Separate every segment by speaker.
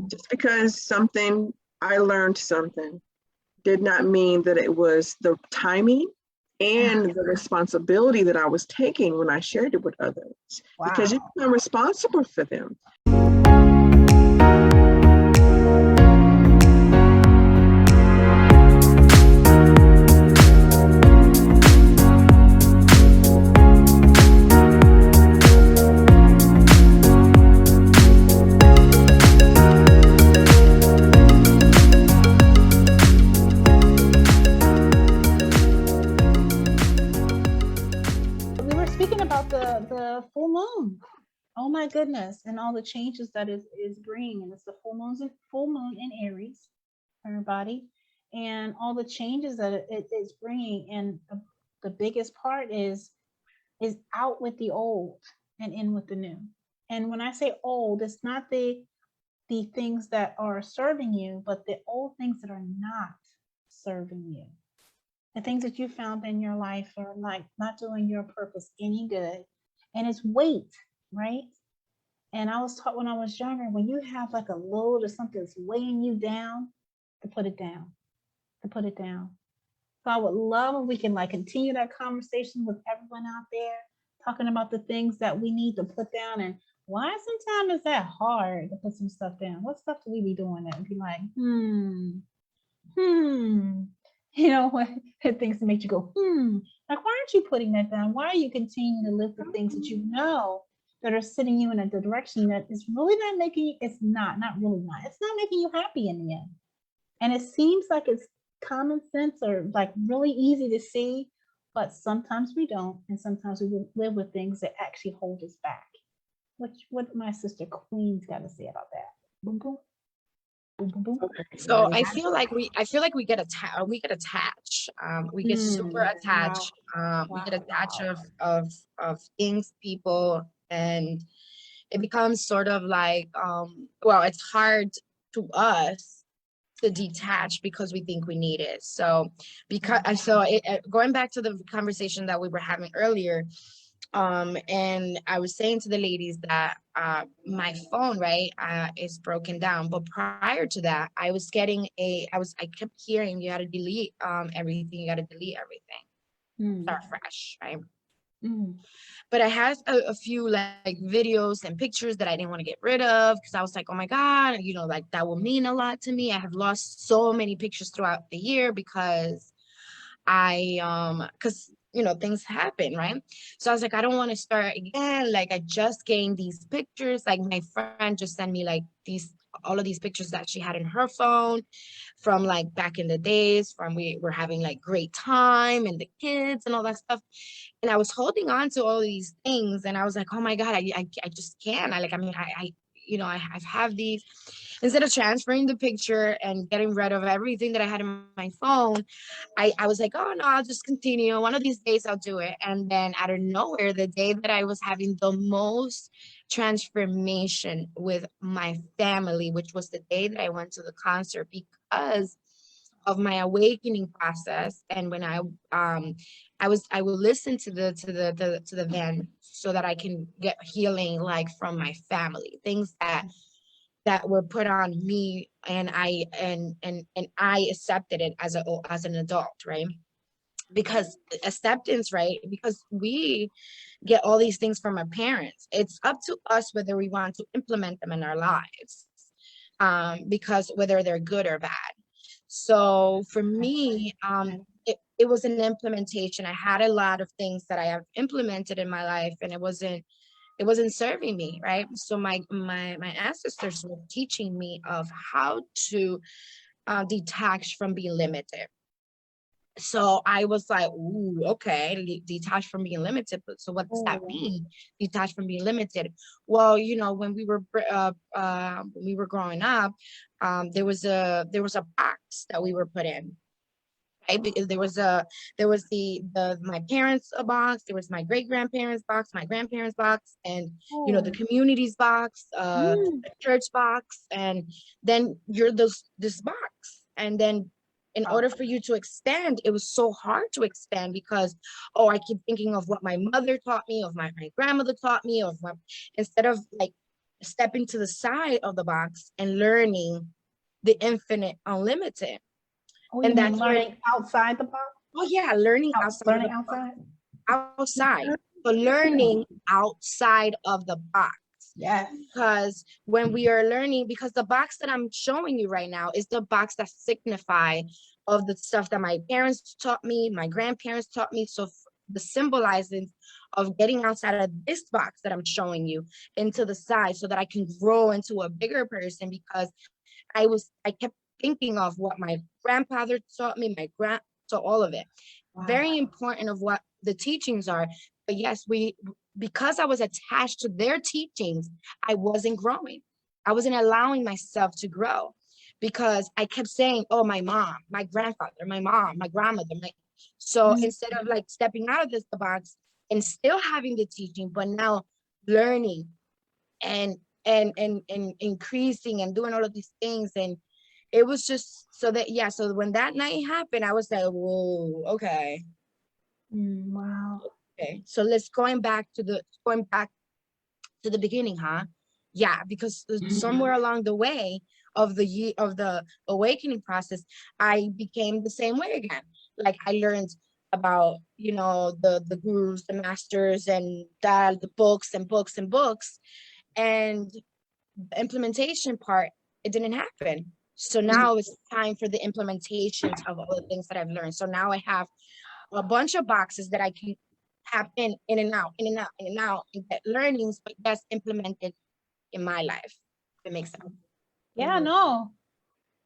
Speaker 1: Just because I learned something did not mean that it was the timing and the responsibility that I was taking when I shared it with others.
Speaker 2: Wow.
Speaker 1: Because you become responsible for them.
Speaker 2: The full moon. Oh my goodness, and all the changes that is bringing. And it's the full moon in Aries, everybody, and all the changes that it is bringing. And the biggest part is out with the old and in with the new. And when I say old, it's not the things that are serving you, but the old things that are not serving you. The things that you found in your life are like not doing your purpose any good. And it's weight, right? And I was taught when I was younger, when you have like a load or something that's weighing you down, to put it down, to put it down. So I would love if we can like continue that conversation with everyone out there, talking about the things that we need to put down and why sometimes is that hard to put some stuff down. What stuff do we be doing that and be like, you know, what things that make you go, like, why aren't you putting that down? Why are you continuing to live the things that you know that are sending you in a direction that is really not making, it's not making you happy in the end. And it seems like it's common sense or like really easy to see, but sometimes we don't. And sometimes we live with things that actually hold us back. What my sister Queen's got to say about that? Boom, boom.
Speaker 3: So I feel like we get attached. We get super attached. We get attached of things, people, and it becomes sort of like well, it's hard to us to detach because we think we need it. So going back to the conversation that we were having earlier, and I was saying to the ladies that my phone, right, is broken down. But prior to that, I kept hearing you got to delete everything. You got to delete everything. Start fresh, right? But I had a few like videos and pictures that I didn't want to get rid of because I was like, oh my God, you know, like that will mean a lot to me. I have lost so many pictures throughout the year because you know, things happen, right? So I was like, I don't want to start again. Like I just gained these pictures. Like my friend just sent me like all of these pictures that she had in her phone from like back in the days from we were having like great time and the kids and all that stuff. And I was holding on to all these things and I was like, oh my God, I just can't. I've have these. Instead of transferring the picture and getting rid of everything that I had in my phone, I was like, oh no, I'll just continue. One of these days I'll do it. And then out of nowhere, the day that I was having the most transformation with my family, which was the day that I went to the concert because of my awakening process. And when I will listen to the van so that I can get healing like from my family, things that were put on me, and I accepted it as an adult, right? Because acceptance, right? Because we get all these things from our parents. It's up to us whether we want to implement them in our lives, because whether they're good or bad. So for me, it was an implementation. I had a lot of things that I have implemented in my life, and it wasn't serving me, right? So my ancestors were teaching me of how to detach from being limited. So I was like, ooh, okay, detach from being limited. But so what does that mean? Detach from being limited. Well, you know, when we were growing up, there was a box that we were put in. Right? Because there was my parents' box, there was my great grandparents' box, my grandparents' box, and you know, the community's box, the church box, and then you're this box. And then in order for you to expand, it was so hard to expand because I keep thinking of what my mother taught me, of my grandmother taught me, instead of like stepping to the side of the box and learning the infinite unlimited.
Speaker 2: Oh,
Speaker 3: And that's
Speaker 2: learning outside the box?
Speaker 3: Oh yeah, learning outside. Outside. So learning outside of the box.
Speaker 2: Yes.
Speaker 3: Because when we are learning, because the box that I'm showing you right now is the box that signify of the stuff that my parents taught me, my grandparents taught me. So the symbolizing of getting outside of this box that I'm showing you into the side so that I can grow into a bigger person, because I kept thinking of what my grandfather taught me, so all of it. Wow. Very important of what the teachings are. But yes, because I was attached to their teachings, I wasn't growing. I wasn't allowing myself to grow because I kept saying, oh, my mom, my grandfather, my mom, my grandmother. So instead of like stepping out of the box and still having the teaching, but now learning and increasing and doing all of these things. And it was just so when that night happened, I was like, whoa, okay.
Speaker 2: Wow.
Speaker 3: Okay, so let's going back to the beginning, huh? Yeah, because somewhere along the way of the awakening process, I became the same way again. Like I learned about, the gurus, the masters, and the books and books and books, and the implementation part, it didn't happen. So now it's time for the implementations of all the things that I've learned. So now I have a bunch of boxes that I can have in and out, in and out, in and out, and get learnings, but that's implemented in my life. If it makes sense.
Speaker 2: Yeah, no,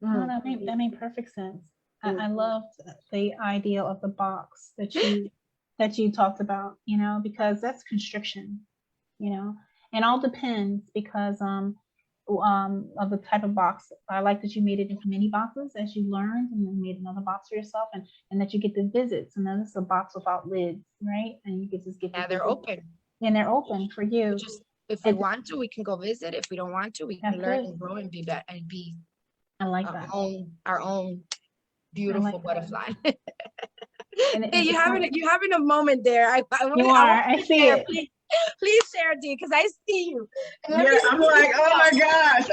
Speaker 2: that made perfect sense. I loved the idea of the box that you talked about, because that's constriction, and all depends because of the type of box. I like that you made it into mini boxes as you learned, and then made another box for yourself, and that you get the visits, and then it's a box without lids, right? And you can just get
Speaker 3: they're open,
Speaker 2: and they're open for you.
Speaker 3: If we want to, we can go visit. If we don't want to, we can learn and grow and be better and be.
Speaker 2: I like that.
Speaker 3: Our own beautiful butterfly.
Speaker 2: And
Speaker 3: hey, you're having a moment there.
Speaker 2: I see it.
Speaker 3: Please share, D, because I see you.
Speaker 1: Yeah, I'm like, oh my gosh.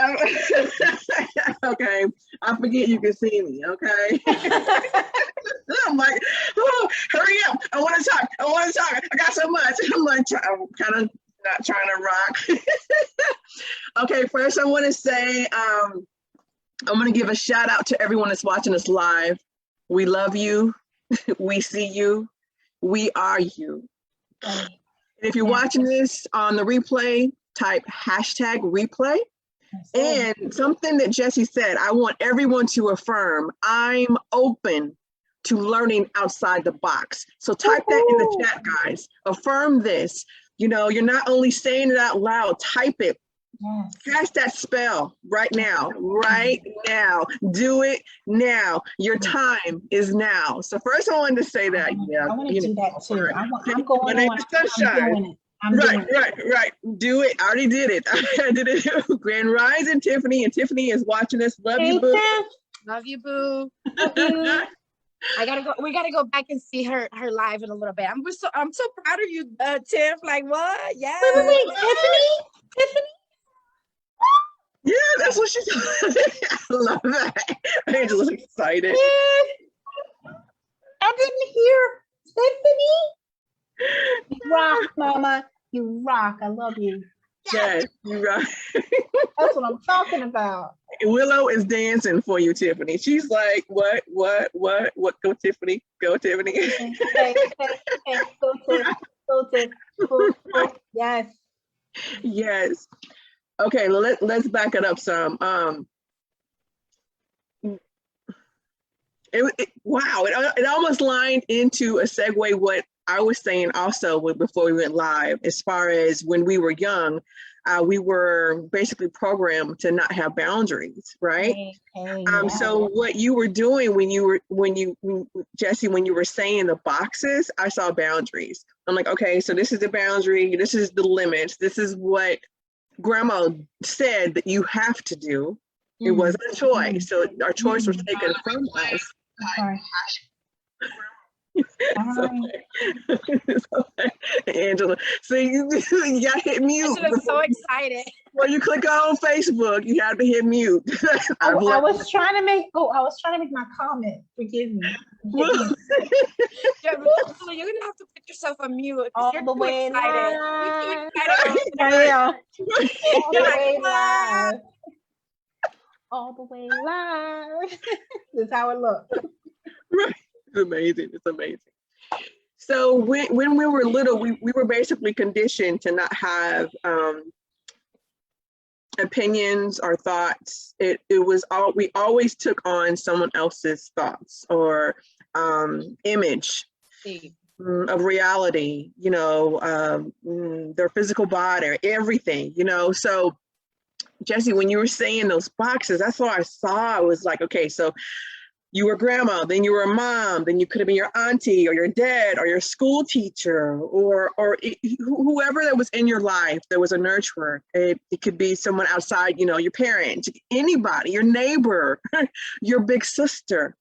Speaker 1: Okay, I forget you can see me, okay? I'm like, oh, hurry up. I want to talk. I got so much. I'm like, I'm kind of not trying to rock. Okay, first I want to say, I'm going to give a shout out to everyone that's watching us live. We love you. We see you. We are you. And if you're watching this on the replay, type #replay. And something that Jessie said, I want everyone to affirm, I'm open to learning outside the box. So type that in the chat, guys. Affirm this. You're not only saying it out loud, type it. Cast that spell right now. Do it now. Your time is now. So first I wanted to say that.
Speaker 2: I want to do that too. I'm going on. I'm doing it.
Speaker 1: Right. Do it. I already did it. I did it. Grand Rising, Tiffany, and Tiffany is watching us. Love you, boo.
Speaker 3: Love you, boo. We gotta go back and see her live in a little bit. I'm so proud of you, Tiff. Like what? Yeah.
Speaker 2: Wait, Tiffany.
Speaker 1: Yeah, that's what she's doing. I love that. Angela's excited.
Speaker 2: I didn't hear Tiffany. You rock, Mama. You rock. I love you.
Speaker 1: Yes, you rock.
Speaker 2: That's what I'm talking about.
Speaker 1: Willow is dancing for you, Tiffany. She's like, what? Go, Tiffany. Go, Tiffany.
Speaker 2: Okay. Go, Tiff. Yes.
Speaker 1: Yes. Okay, let's back it up some. It almost lined into a segue what I was saying also before we went live, as far as when we were young, we were basically programmed to not have boundaries, right? So what you were doing Jessie, when you were saying the boxes, I saw boundaries. I'm like, okay, so this is the boundary, this is the limits, this is what Grandma said that you have to do. It wasn't a choice. So our choice was taken from us. It's okay. It's okay. Angela, see, you gotta hit mute
Speaker 3: Angela's so excited.
Speaker 1: before you click on Facebook. You have to hit mute.
Speaker 2: I was trying to make my comment. Forgive me.
Speaker 3: Yeah, Angela, you're gonna have to put yourself on mute.
Speaker 2: All
Speaker 3: You're
Speaker 2: the
Speaker 3: too
Speaker 2: way
Speaker 3: excited. You're too
Speaker 2: live.
Speaker 3: excited.
Speaker 2: I know. All the
Speaker 3: You're
Speaker 2: way
Speaker 3: like,
Speaker 2: live. All the way live. This is how it looks.
Speaker 1: Right. It's amazing. It's amazing. So when we were little, we were basically conditioned to not have opinions or thoughts. It was all, we always took on someone else's thoughts or image of reality, you know, their physical body, everything, you know. So Jesse, when you were saying those boxes, that's what I saw. I was like, okay, so you were grandma, then you were a mom, then you could have been your auntie or your dad or your school teacher or whoever that was in your life that was a nurturer. It could be someone outside, you know, your parents, anybody, your neighbor, your big sister.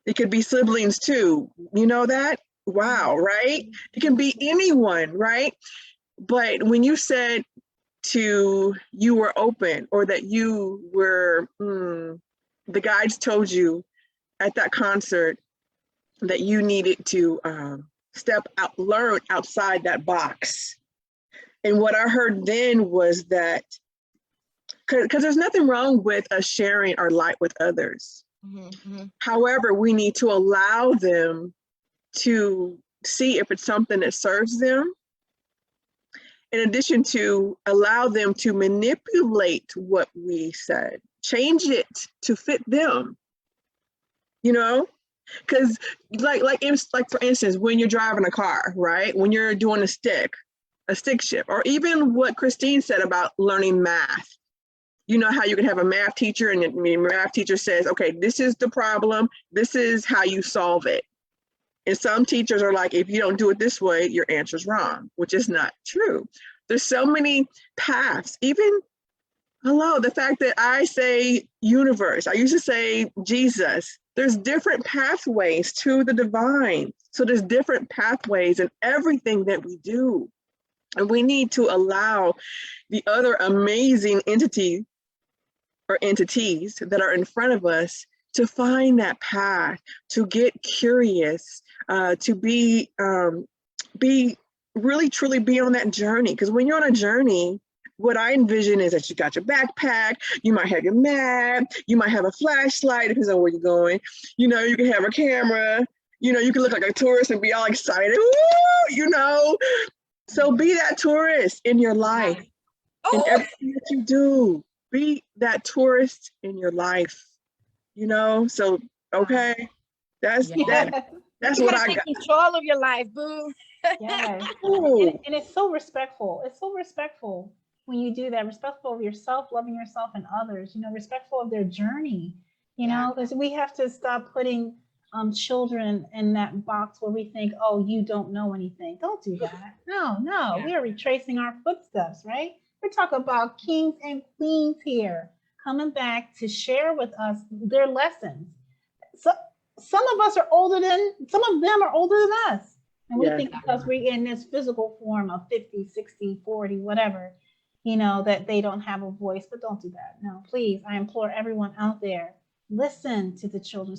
Speaker 1: It could be siblings too. You know that? Wow, right? It can be anyone, right? But when you said you were open, or that you were, the guides told you at that concert that you needed to learn outside that box. And what I heard then was that, because there's nothing wrong with us sharing our light with others. However, we need to allow them to see if it's something that serves them. In addition to allow them to manipulate what we said, change it to fit them, you know? Because like for instance, when you're driving a car, right? When you're doing a stick shift, or even what Christine said about learning math. You know how you can have a math teacher and the math teacher says, okay, this is the problem. This is how you solve it. And some teachers are like, if you don't do it this way, your answer's wrong, which is not true. There's so many paths. Even, the fact that I say universe, I used to say Jesus. There's different pathways to the divine. So there's different pathways in everything that we do. And we need to allow the other amazing entities that are in front of us to find that path, to get curious, to be really truly be on that journey. Because when you're on a journey, what I envision is that you got your backpack, you might have your map, you might have a flashlight, depends on where you're going. You know, you can have a camera, you know, you can look like a tourist and be all excited, woo, you know. So be that tourist in your life. In everything that you do, be that tourist in your life, you know. So okay, that's what I got.
Speaker 3: Control of your life, boo.
Speaker 2: Yes. And it's so respectful. It's so respectful when you do that. Respectful of yourself, loving yourself and others, you know, respectful of their journey, you know, because we have to stop putting children in that box where we think, oh, you don't know anything. Don't do that. No, we are retracing our footsteps, right? We're talking about kings and queens here coming back to share with us their lessons. So some of them are older than us. And we think because we're in this physical form of 50, 60, 40, whatever, you know, that they don't have a voice. But don't do that. No, please, I implore everyone out there, listen to the children.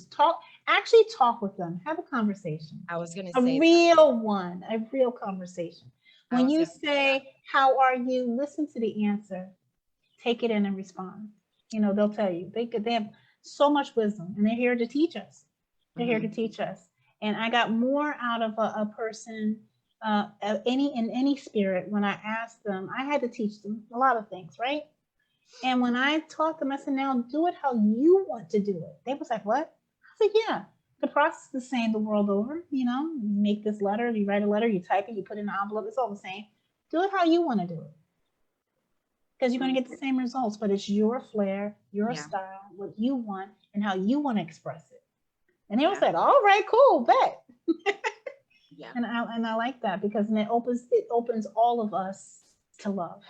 Speaker 2: Actually talk with them. Have a conversation.
Speaker 3: I was going to say
Speaker 2: a real conversation. When you say, how are you? Listen to the answer. Take it in and respond. You know, they'll tell you. They have so much wisdom, and they're here to teach us. They're here to teach us. And I got more out of a person, in any spirit, when I asked them. I had to teach them a lot of things, right? And when I taught them, I said, now do it how you want to do it. They was like, what? I said, yeah. The process is the same the world over. You know, you make this letter, you write a letter, you type it, you put it in an envelope. It's all the same. Do it how you want to do it. Because you're going to get the same results, but it's your flair, your style, what you want, and how you want to express it. And they all said, all right, cool, bet. And I like that, because then it opens all of us to love.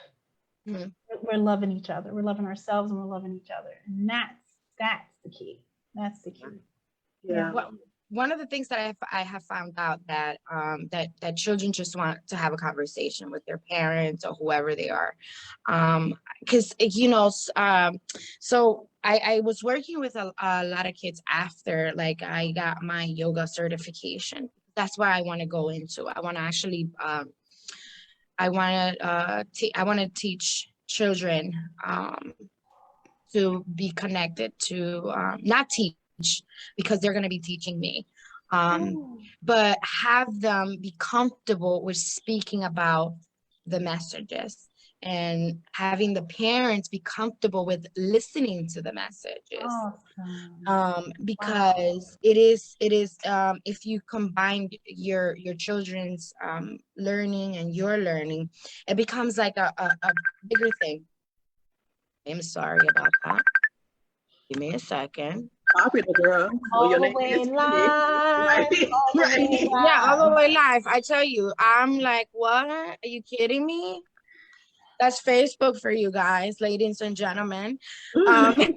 Speaker 2: We're loving each other. We're loving ourselves, and we're loving each other. And that's the key. That's the key.
Speaker 3: Well, one of the things that I have found out that that children just want to have a conversation with their parents or whoever they are, because you know, so I was working with a lot of kids after like I got my yoga certification. That's why I want to go into. I want to actually I want to teach children to be connected to not teach because they're going to be teaching me, but have them be comfortable with speaking about the messages and having the parents be comfortable with listening to the messages. Because it is if you combine your children's learning and your learning, it becomes like a bigger thing. I'm sorry about that. Give me a second.
Speaker 1: Popular girl.
Speaker 2: All the way live.
Speaker 3: Yeah, all the way live. I tell you, I'm like, what? Are you kidding me? That's Facebook for you guys, ladies and gentlemen. Yeah, hey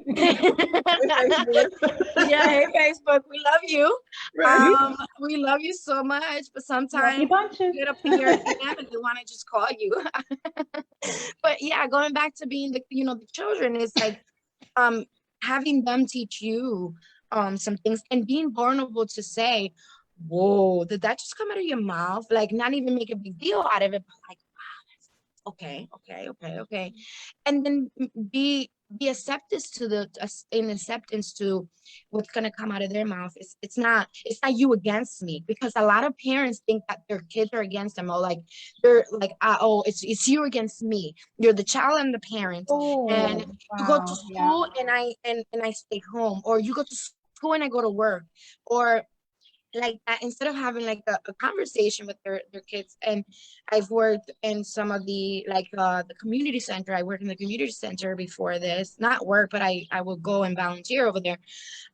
Speaker 3: Facebook, we love you.
Speaker 1: Right.
Speaker 3: We love you so much, but sometimes
Speaker 2: you
Speaker 3: get up in your DM and they want to just call you. But yeah, going back to being the the children is like having them teach you some things and being vulnerable to say, whoa, did that just come out of your mouth? Like not even make a big deal out of it, but like, okay. And then be acceptance to in acceptance to what's gonna come out of their mouth. It's not you against me, because a lot of parents think that their kids are against them, or like they're like, oh, it's you against me. You're the child and the parent, and you go to school and I stay home, or you go to school and I go to work, or like that, instead of having like a conversation with their kids. And I've worked in some of the like the community center. I worked in the community center before this, not work, but I will go and volunteer over there.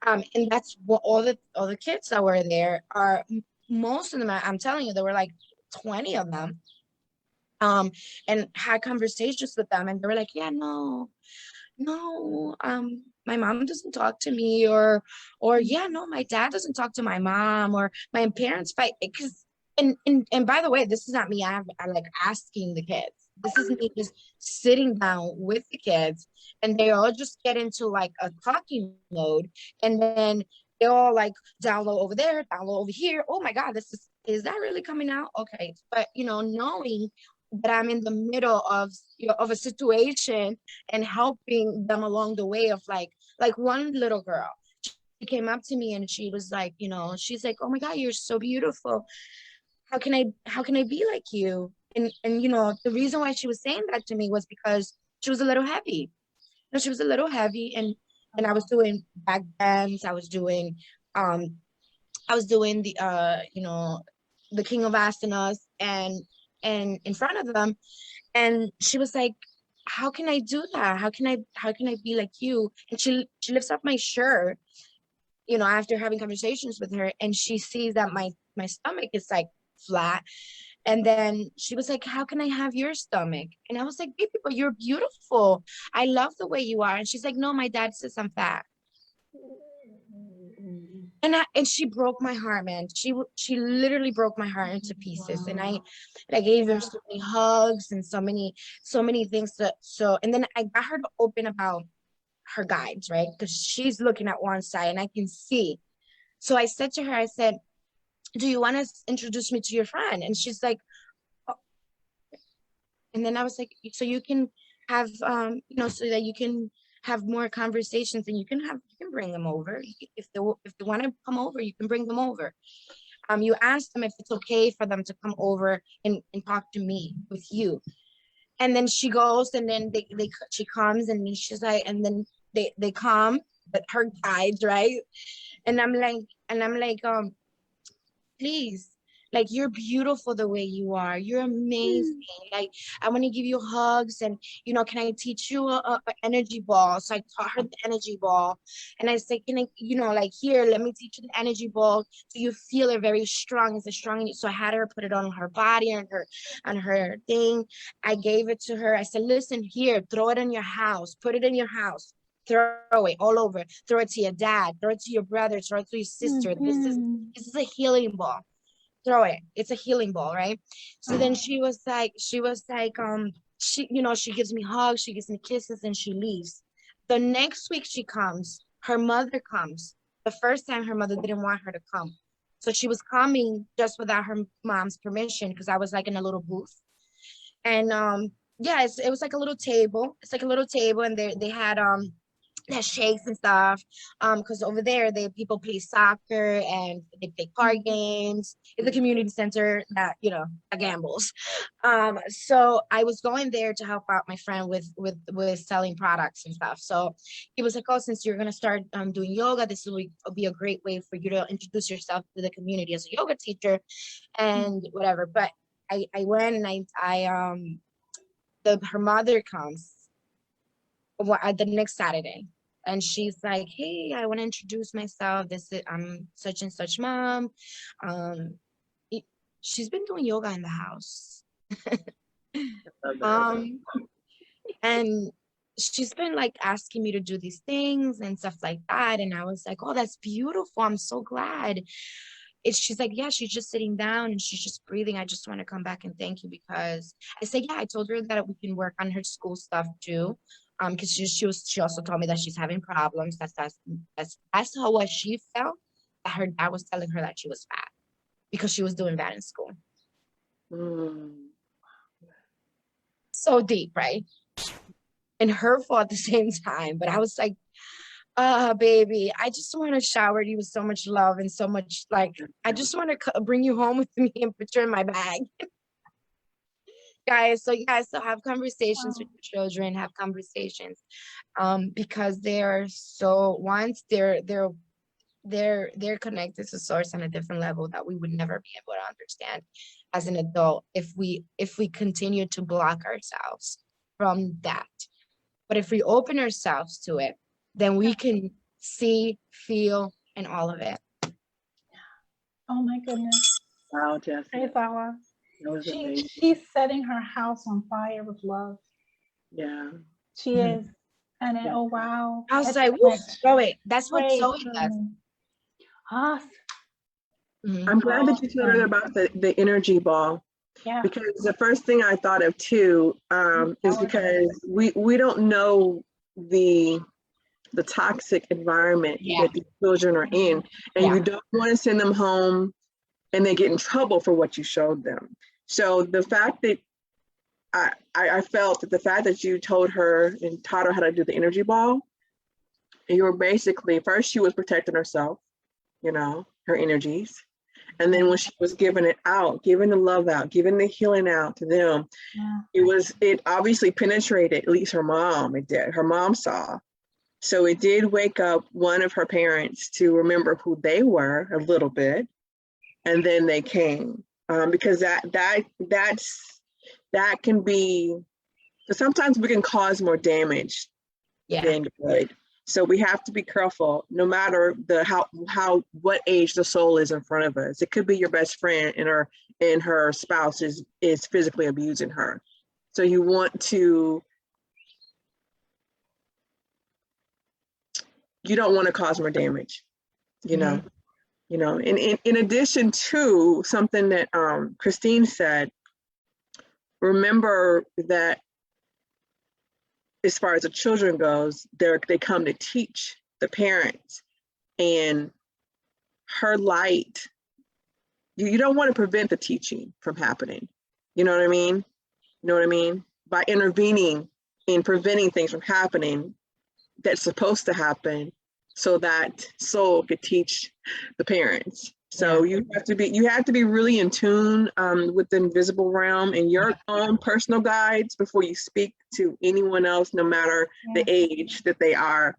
Speaker 3: And that's what all the kids that were there are, most of them, I'm telling you, there were like 20 of them, and had conversations with them, and they were like, yeah, no, my mom doesn't talk to me, or yeah, no, my dad doesn't talk to my mom, or my parents fight. Because and by the way, this is not me. I like asking the kids. This is me just sitting down with the kids, and they all just get into like a talking mode, and then they all like download over there, download over here. Oh my God, is that really coming out? Okay, but knowing that I'm in the middle of of a situation and helping them along the way, of like one little girl, she came up to me and she was like, she's like, oh my God, you're so beautiful. How can I be like you? And the reason why she was saying that to me was because she was a little heavy. She was a little heavy, and I was doing back bends. I was doing the the 𝕱𝖆𝖊𝖘 and in front of them. And she was like, how can I do that? How can I be like you? And she lifts up my shirt, after having conversations with her, and she sees that my stomach is like flat. And then she was like, how can I have your stomach? And I was like, baby, but you're beautiful. I love the way you are. And she's like, no, my dad says I'm fat. And she broke my heart, man. She literally broke my heart into pieces. And I gave her so many hugs and so many things. And then I got her to open about her guides, right? Because she's looking at one side and I can see. So I said to her, I said, do you want to introduce me to your friend? And she's like, oh. And then I was like, so you can have, so that you can have more conversations, and you can bring them over. If they want to come over, you can bring them over. You ask them if it's okay for them to come over and talk to me with you. And then she goes, and then she comes, and she's like, and then they come, but her guides, right? And I'm like, please, like, you're beautiful the way you are. You're amazing. Like, I want to give you hugs, and can I teach you a energy ball? So I taught her the energy ball, and I said, can I, like, here, let me teach you the energy ball, so you feel it very strong. It's a strong. So I had her put it on her body, on her thing. I gave it to her. I said, listen, here, throw it in your house, put it in your house. throw it all over, throw it to your dad, throw it to your brother, throw it to your sister. This is a healing ball. Throw it. It's a healing ball, right? So then she was like, she, you know, she gives me hugs, she gives me kisses, and she leaves. The next week she comes, her mother comes. The first time her mother didn't want her to come. So she was coming just without her mom's permission, because I was like in a little booth. And yeah, it was like a little table. It's like a little table, and they had shakes and stuff. Because over there people play soccer and they play card games. It's a community center that, you know, that gambles. So I was going there to help out my friend with selling products and stuff. So he was like, oh, since you're gonna start doing yoga, this will be a great way for you to introduce yourself to the community as a yoga teacher and whatever. But I went, and her mother comes the next Saturday, and she's like, hey, I want to introduce myself. I'm such and such mom. She's been doing yoga in the house. And she's been like asking me to do these things and stuff like that. And I was like, oh, that's beautiful. I'm so glad. She's like, yeah, she's just sitting down and she's just breathing. I just want to come back and thank you, because I said, yeah, I told her that we can work on her school stuff too. Because she also told me that she's having problems. That's how what she felt, that her dad was telling her that she was fat because she was doing bad in school. So deep, right? And hurtful at the same time. But I was like, baby, I just want to shower you with so much love and so much, like, I just want to bring you home with me and put you in my bag. Guys, so have conversations with your children, have conversations, because they're so, once they're connected to source on a different level that we would never be able to understand as an adult if we continue to block ourselves from that. But if we open ourselves to it, then we can see, feel, and all of it.
Speaker 2: Oh my goodness.
Speaker 1: Wow, Jessie.
Speaker 2: Praise Allah.
Speaker 1: That was amazing.
Speaker 2: She's setting her house on fire with love.
Speaker 1: Yeah.
Speaker 2: She is. And then, oh wow.
Speaker 3: I was like, Zoe, that's what Zoe does.
Speaker 2: Awesome.
Speaker 1: I'm glad that you told her about the energy ball.
Speaker 2: Yeah.
Speaker 1: Because the first thing I thought of too is because we don't know the toxic environment that the children are in, and you don't want to send them home and they get in trouble for what you showed them. So the fact that I felt that the fact that you told her and taught her how to do the energy ball, you were basically, first she was protecting herself, you know, her energies. And then when she was giving it out, giving the love out, giving the healing out to them, it obviously penetrated, at least her mom, it did. Her mom saw. So it did wake up one of her parents to remember who they were a little bit. And then they came, because that can be, sometimes we can cause more damage than good. So we have to be careful, no matter what age the soul is in front of us. It could be your best friend and her spouse is physically abusing her. So you want to, you don't want to cause more damage, you know. You know, in addition to something that Christine said, remember that as far as the children goes, they come to teach the parents, and her light, you don't want to prevent the teaching from happening. You know what I mean? You know what I mean? By intervening in preventing things from happening that's supposed to happen, so that soul could teach the parents. So you have to be really in tune with the invisible realm and your own personal guides before you speak to anyone else, no matter the age that they are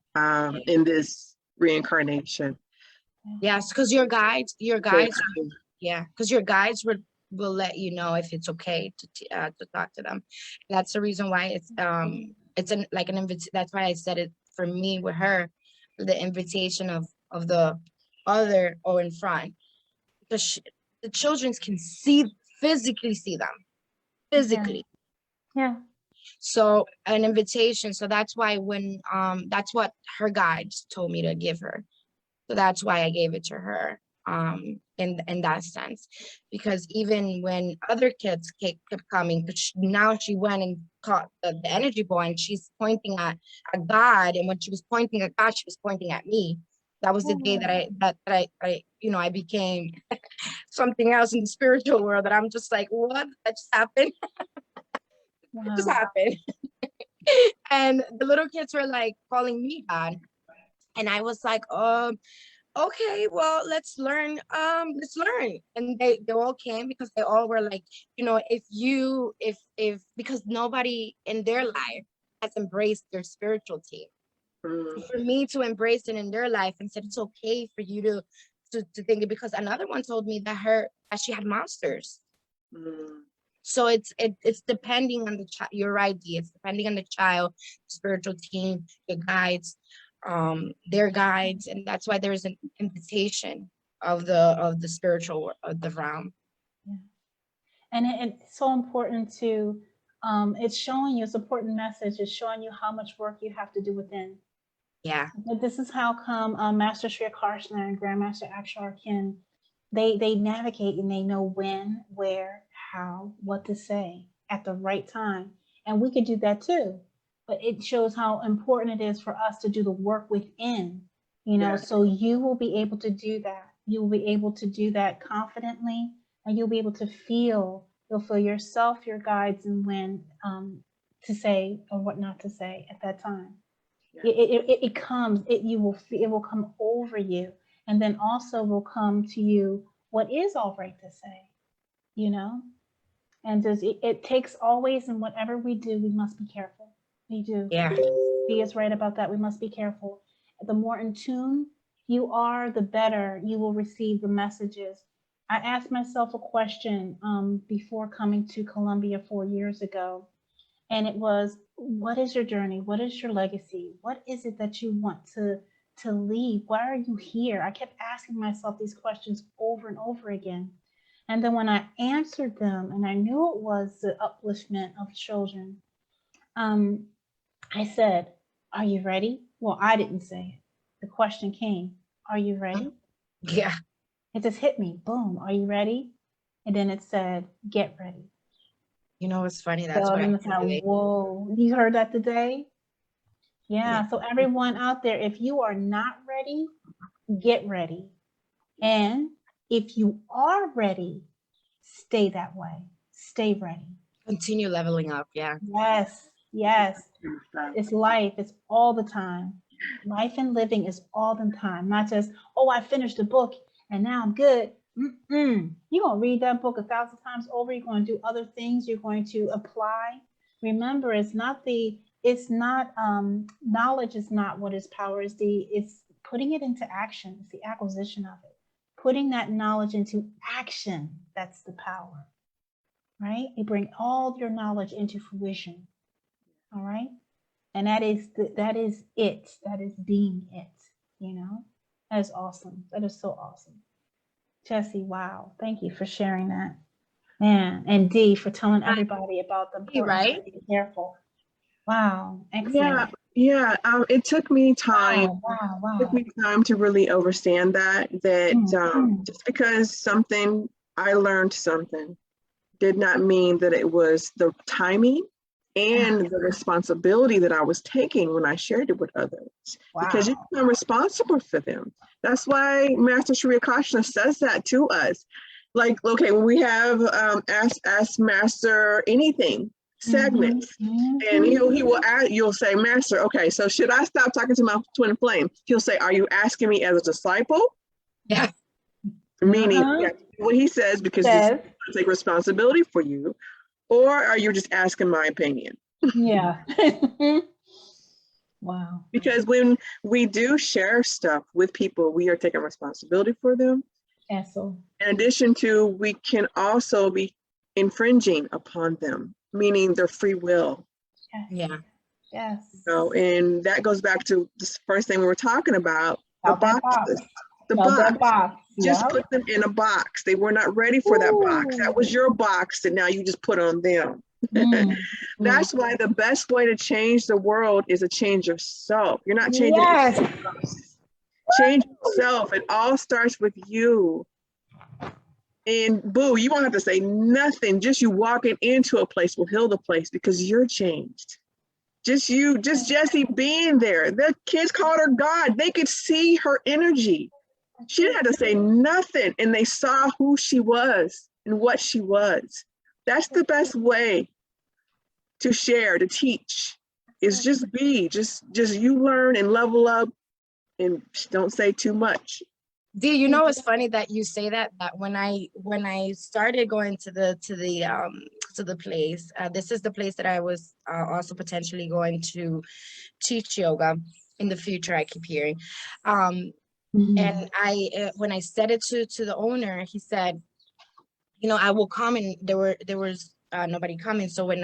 Speaker 1: in this reincarnation.
Speaker 3: Yes, because your guides will let you know if it's okay to talk to them. That's the reason why it's an invitation. That's why I said it for me with her, the invitation of the other or in front, because the children can physically see them, physically.
Speaker 2: Yeah.
Speaker 3: So an invitation. So that's why that's what her guides told me to give her. So that's why I gave it to her, in that sense, because even when other kids kept coming, but now she went and caught the energy boy, and she's pointing at God, and when she was pointing at God, she was pointing at me. That was the day that I I became something else in the spiritual world, that I'm just like, what? That just happened.
Speaker 2: Wow.
Speaker 3: Just happened. And the little kids were like calling me God. And I was like, okay, well, let's learn. And they all came, because they all were like, if because nobody in their life has embraced their spiritual team. For me to embrace it in their life and said it's okay for you to think it, because another one told me that she had monsters. So it's depending on the child. You're right, Dee. It's depending on the child, spiritual team, your guides, their guides, and that's why there's an invitation of the spiritual, of the realm.
Speaker 2: Yeah. And it's so important to, it's showing you, it's an important message. It's showing you how much work you have to do within.
Speaker 3: Yeah.
Speaker 2: But this is how come Master 𝕱𝖃𝖆𝖊𝖘 and Grandmaster 𝕱𝖃𝖊𝖊𝖘 they navigate, and they know when, where, how, what to say at the right time. And we could do that too. But it shows how important it is for us to do the work within, so you will be able to do that. You will be able to do that confidently, and you'll be able to you'll feel yourself, your guides, and when to say or what not to say at that time. It will come over you, and then also will come to you what is all right to say, and it takes always, in whatever we do, we must be careful. We do.
Speaker 3: Yeah.
Speaker 2: Dee is right about that. We must be careful. The more in tune you are, the better you will receive the messages. I asked myself a question before coming to Colombia 4 years ago. And it was, what is your journey? What is your legacy? What is it that you want to leave? Why are you here? I kept asking myself these questions over and over again. And then when I answered them, and I knew it was the upliftment of children, I said, are you ready? Well, I didn't say it. The question came, are you ready?
Speaker 3: Yeah.
Speaker 2: It just hit me, boom, are you ready? And then it said, get ready.
Speaker 3: It's funny. That's
Speaker 2: so
Speaker 3: what
Speaker 2: then it's like, whoa, you heard that today? Yeah. So everyone out there, if you are not ready, get ready. And if you are ready, stay that way. Stay ready.
Speaker 3: Continue leveling up. Yeah.
Speaker 2: Yes. Yes. It's life. It's all the time. Life and living is all the time. Not just, oh, I finished a book and now I'm good. You're going to read that book 1,000 times over. You're going to do other things. You're going to apply. Remember, knowledge is not what is power. It's putting it into action. It's the acquisition of it. Putting that knowledge into action. That's the power, right? You bring all your knowledge into fruition. All right. And that is it. That is being it, That is awesome. That is so awesome. Jessie, wow. Thank you for sharing that. Man, and Dee for telling everybody about the importance of being careful. Wow. Excellent.
Speaker 1: Yeah. It took me time.
Speaker 2: Wow.
Speaker 1: It took me time to really understand that just because I learned something did not mean that it was the timing and the responsibility that I was taking when I shared it with others. Wow. Because you become responsible for them. That's why Master 𝕱𝖃𝖆𝖊𝖘 says that to us. Like, okay, when we have ask Master anything segments, and you'll say, Master, okay, so should I stop talking to my twin flame? He'll say, are you asking me as a disciple?
Speaker 3: Yeah.
Speaker 1: Meaning, what he says, because I take responsibility for you, or are you just asking my opinion?
Speaker 2: Yeah. Wow.
Speaker 1: Because when we do share stuff with people, we are taking responsibility for them.
Speaker 2: So,
Speaker 1: in addition to, we can also be infringing upon them, meaning their free will.
Speaker 3: Yeah.
Speaker 2: Yes.
Speaker 1: So, and that goes back to the first thing we were talking about, the boxes. The box. Just put them in a box. They were not ready for that box. That was your box that now you just put on them.
Speaker 2: Mm.
Speaker 1: That's why the best way to change the world is to change yourself. You're not changing
Speaker 3: Yes.
Speaker 1: anything else. Change yourself. It all starts with you. And boo, you won't have to say nothing. Just you walking into a place will heal the place because you're changed. Just you, just Jessie being there. The kids called her God. They could see her energy. She didn't have to say nothing, and they saw who she was and what she was. That's the best way to share, to teach, is just be, just you learn and level up and don't say too much.
Speaker 3: Dee, you know, it's funny that you say that when I started going to the place, this is the place that I was also potentially going to teach yoga in the future, I keep hearing. And I when I said it to the owner, he said, you know, I will come, and there was nobody coming. So when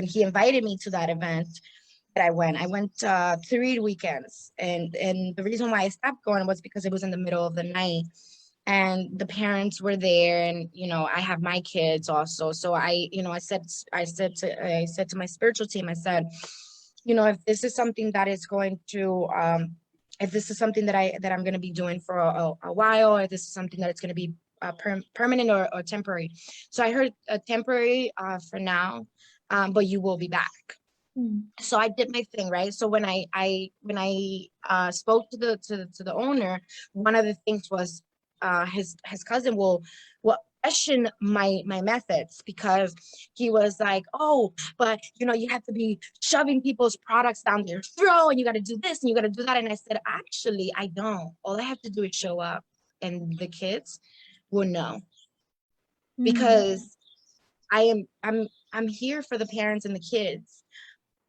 Speaker 3: he invited me to that event that I went 3 weekends, and the reason why I stopped going was because it was in the middle of the night, and the parents were there, and you know, I have my kids also. So I said to my spiritual team, I said, you know, if this is something that is going to if this is something that I'm going to be doing for a while, or this is something that it's going to be permanent or temporary. So I heard temporary for now, but you will be back. So I did my thing, right? So when I spoke to the owner, one of the things was his cousin will question my methods, because he was like, oh, but you know, you have to be shoving people's products down their throat, and you got to do this and you got to do that. And I said, actually, I don't. All I have to do is show up, and the kids will know, because I'm here for the parents and the kids.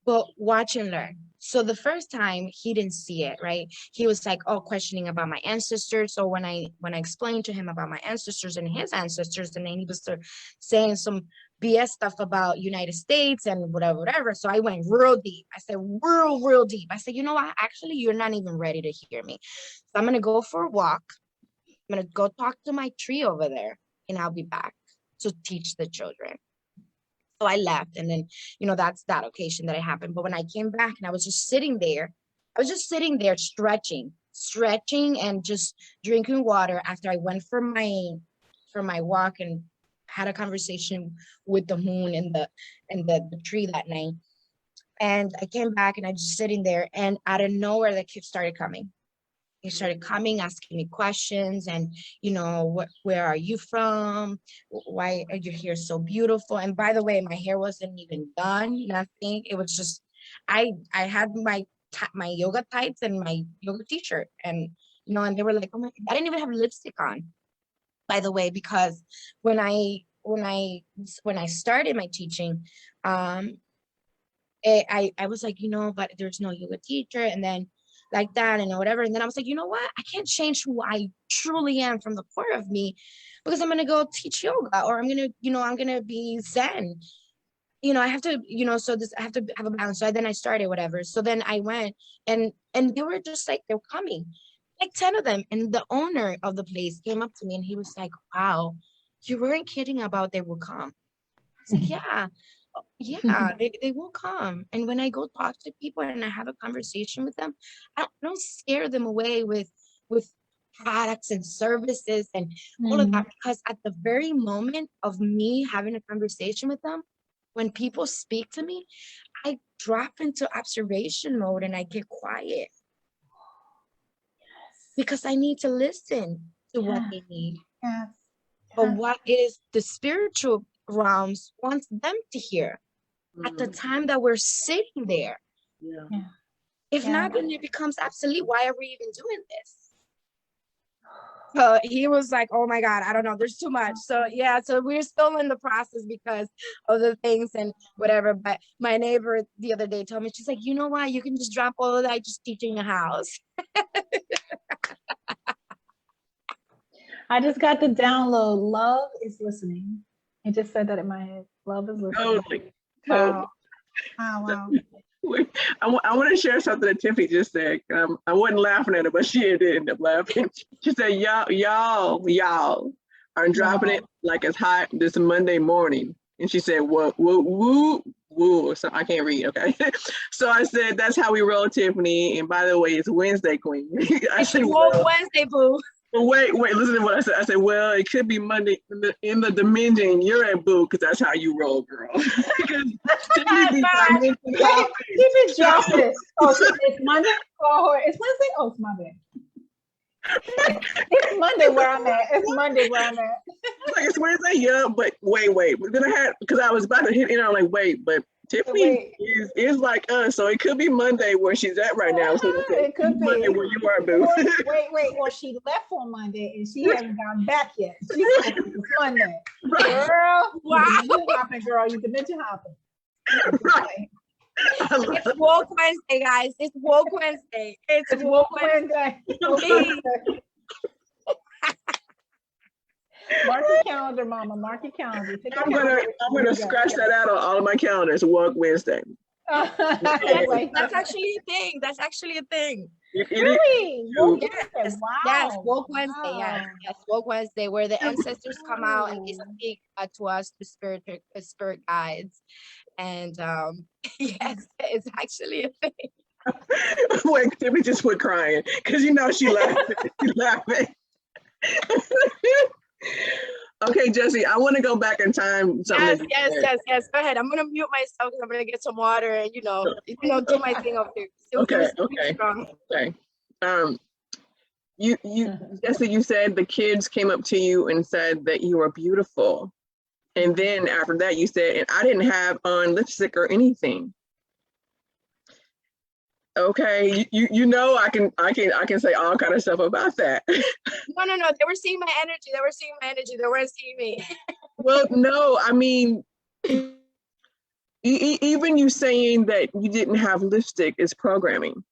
Speaker 3: But watch and learn. So the first time he didn't see it, right? He was like, oh, questioning about my ancestors. So when I explained to him about my ancestors and his ancestors, and then he was saying some BS stuff about United States and whatever. So I went real deep. I said, real deep. I said, you know what? Actually, you're not even ready to hear me. So I'm going to go for a walk. I'm going to go talk to my tree over there, and I'll be back to teach the children. So I left, and then, you know, that's that occasion that it happened. But when I came back and I was just sitting there, stretching and just drinking water after I went for my walk and had a conversation with the moon and the tree that night. And I came back and I just sitting there, and out of nowhere, the kids started coming. They started coming, asking me questions, and, you know, where are you from? Why are you here so beautiful? And by the way, my hair wasn't even done, nothing. It was just, I had my yoga tights and my yoga t-shirt, and, you know, and they were like, oh my, I didn't even have lipstick on, by the way, because when I started my teaching, I was like, you know, but there's no yoga teacher, and then like that and whatever. And then I was like, you know what? I can't change who I truly am from the core of me, because I'm going to go teach yoga, or I'm going to, you know, I'm going to be Zen. You know, I have to, you know, so I have to have a balance. So then I started whatever. So then I went, and they were just like, they were coming, like 10 of them. And the owner of the place came up to me, and he was like, wow, you weren't kidding about they will come. I was like, yeah, they will come. And when I go talk to people and I have a conversation with them, I don't scare them away with products and services and all of that, because at the very moment of me having a conversation with them, when people speak to me, I drop into observation mode and I get quiet, because I need to listen to what they need. But what is the spiritual realms wants them to hear at the time that we're sitting there. If not, then it becomes obsolete. Why are we even doing this? So he was like, oh my God, I don't know, there's too much. So yeah, so we're still in the process because of the things and whatever. But my neighbor the other day told me, she's like, you know what, you can just drop all of that, just teach in your house.
Speaker 2: I just got the download. Love is listening. I just said that in my head. Love is listening.
Speaker 1: Totally.
Speaker 2: Wow. Wow.
Speaker 1: I want to share something that Tiffany just said. I wasn't laughing at her, but she did end up laughing. She said, y'all are dropping it like it's hot this Monday morning. And she said, woo, woo, woo, woo. So I can't read, okay? So I said, that's how we roll, Tiffany. And by the way, it's Wednesday, Queen. I
Speaker 3: It's
Speaker 1: said,
Speaker 3: Woke
Speaker 1: well,
Speaker 3: Wednesday, boo.
Speaker 1: wait, listen to what I said. I said, well, it could be Monday in the dimension you're at, boo, because that's how you roll, girl. Because Tiffany
Speaker 2: Keep it dropping. Oh, it's Monday? Oh, it's Wednesday? Oh, it's Monday. It's Monday where I'm at. It's Monday where I'm at.
Speaker 1: Like, it's Wednesday, yeah, but wait. But then I had, because I was about to hit enter, I'm like, wait, but Tiffany is like us, so it could be Monday where she's at right now. So
Speaker 2: It could be
Speaker 1: Monday where you are, boo.
Speaker 2: Wait, or she left on Monday and she hasn't gotten back yet. She's it's Monday.
Speaker 1: Right.
Speaker 2: Girl,
Speaker 3: Wow.
Speaker 2: you dimension hopping, girl. You dimension hopping.
Speaker 1: Right.
Speaker 3: It's Woke Wednesday, guys. It's Woke Wednesday. It's
Speaker 2: Woke
Speaker 3: Woke Wednesday.
Speaker 2: Wednesday. Mark your calendar, Mama. Mark your calendar.
Speaker 1: I'm gonna scratch that out on all of my calendars. Woke Wednesday.
Speaker 3: That's actually a thing. That's actually a thing.
Speaker 2: Really? Woke
Speaker 3: Yes.
Speaker 2: Wednesday. Wow.
Speaker 3: Yes, Woke Wednesday.
Speaker 2: Wow.
Speaker 3: Yes, Woke Wednesday, where the ancestors come out and they speak to us, the spirit guides, and yes, it's actually a thing.
Speaker 1: Wait, Tiffany just quit crying because you know she laughing. She's laughing. Okay, Jesse, I want to go back in time.
Speaker 3: Yes. Go ahead. I'm gonna mute myself because I'm gonna get some water and do my thing up there.
Speaker 1: Okay. You Jesse, you said the kids came up to you and said that you were beautiful, and then after that you said, and I didn't have on lipstick or anything. Okay, you know I can say all kind of stuff about that.
Speaker 3: No. They were seeing my energy. They weren't seeing me.
Speaker 1: Well, no, I mean, even you saying that you didn't have lipstick is programming,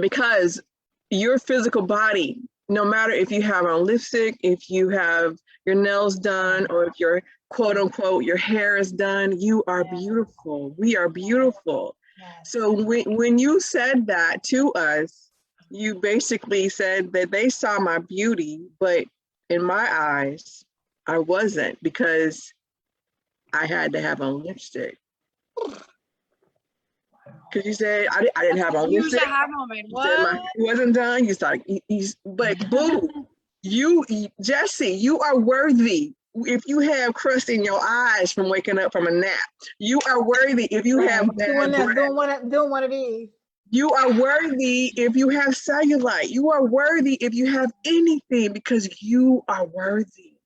Speaker 1: because your physical body, no matter if you have on lipstick, if you have your nails done, or if your quote unquote your hair is done, you are beautiful. We are beautiful. So when you said that to us, you basically said that they saw my beauty, but in my eyes, I wasn't, because I had to have on lipstick. Because you said I didn't have on lipstick. It wasn't done. You started, but boo, Jesse, you are worthy. If you have crust in your eyes from waking up from a nap, you are worthy. If you have
Speaker 2: doing one of these,
Speaker 1: you are worthy. If you have cellulite, you are worthy. If you have anything, because you are worthy.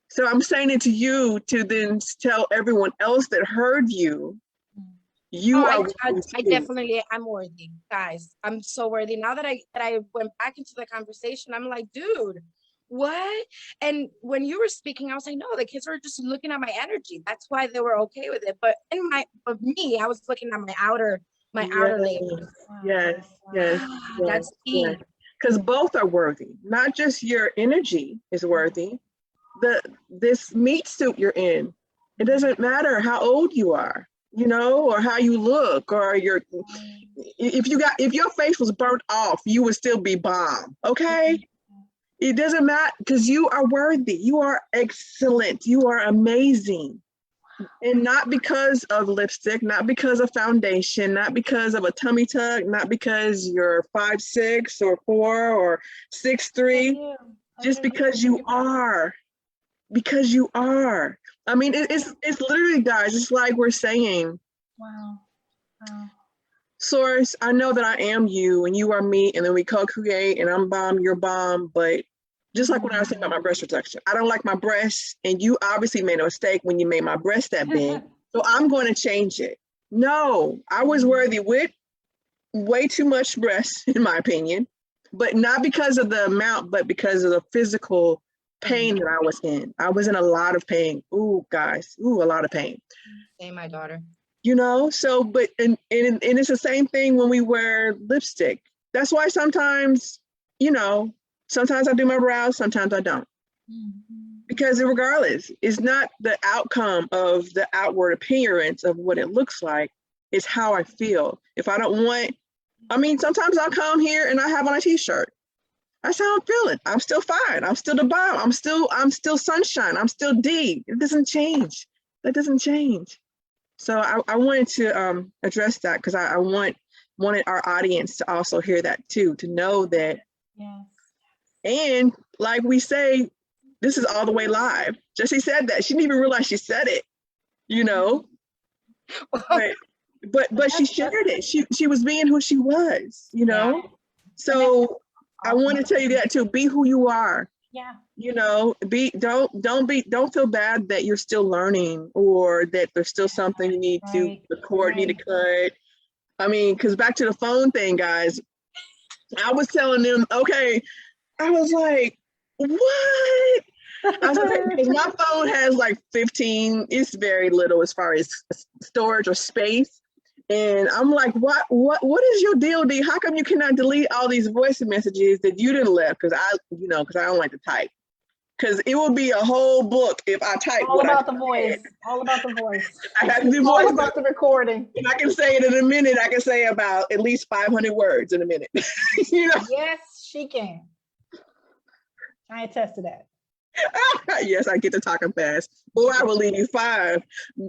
Speaker 1: So I'm saying it to you to then tell everyone else that heard you.
Speaker 3: I definitely am worthy, guys. I'm so worthy. Now that I went back into the conversation, I'm like, dude, what? And when you were speaking, I was like, no, the kids were just looking at my energy. That's why they were okay with it. But me, I was looking at my outer layer.
Speaker 1: Yes.
Speaker 3: That's key.
Speaker 1: Because both are worthy. Not just your energy is worthy. This meat suit you're in, it doesn't matter how old you are, or how you look, or if your face was burnt off, you would still be bomb. Okay. It doesn't matter, because you are worthy. You are excellent. You are amazing. And not because of lipstick, not because of foundation, not because of a tummy tuck, not because you're 5'6" or 4 or 6'3", just because you are. Because you are. I mean, it's literally, guys, it's like we're saying,
Speaker 2: wow.
Speaker 1: Source, I know that I am you and you are me, and then we co-create, and I'm bomb, you're bomb. But just like when I was saying about my breast reduction, I don't like my breasts, and you obviously made a mistake when you made my breast that big. So I'm going to change it. No, I was worthy with way too much breast, in my opinion, but not because of the amount, but because of the physical pain that I was in. I was in a lot of pain. Ooh, guys, a lot of pain.
Speaker 3: Same, my daughter.
Speaker 1: So, but, and it's the same thing when we wear lipstick. That's why sometimes, sometimes I do my brows, sometimes I don't. Because regardless, it's not the outcome of the outward appearance of what it looks like, it's how I feel. If I don't want, sometimes I'll come here and I have on a t-shirt. That's how I'm feeling. I'm still fine. I'm still the bomb. I'm still sunshine. I'm still D. It doesn't change. That doesn't change. So I wanted to address that because I wanted our audience to also hear that too, to know that.
Speaker 2: Yes.
Speaker 1: And like we say, this is all the way live. Jessie said that. She didn't even realize she said it, you know. But she shared it. She was being who she was, you know.
Speaker 2: Yeah.
Speaker 1: So I want to tell you that too. Be who you are.
Speaker 2: Yeah.
Speaker 1: You know, don't feel bad that you're still learning or that there's still something you need to record, need to cut. I mean, because back to the phone thing, guys, I was telling them, okay, I was like, what? I was like, because my phone has like 15, it's very little as far as storage or space. And I'm like, what is your deal, D? How come you cannot delete all these voice messages that you didn't left? Because I don't like to type. Because it would be a whole book if I type.
Speaker 2: All about the voice. All about the voice.
Speaker 1: I have to do
Speaker 2: all
Speaker 1: voice
Speaker 2: about the recording.
Speaker 1: And I can say it in a minute. I can say about at least 500 words in a minute. You know?
Speaker 2: Yes, she can. I attest to that.
Speaker 1: Yes, I get to talking fast. Or I will leave you 5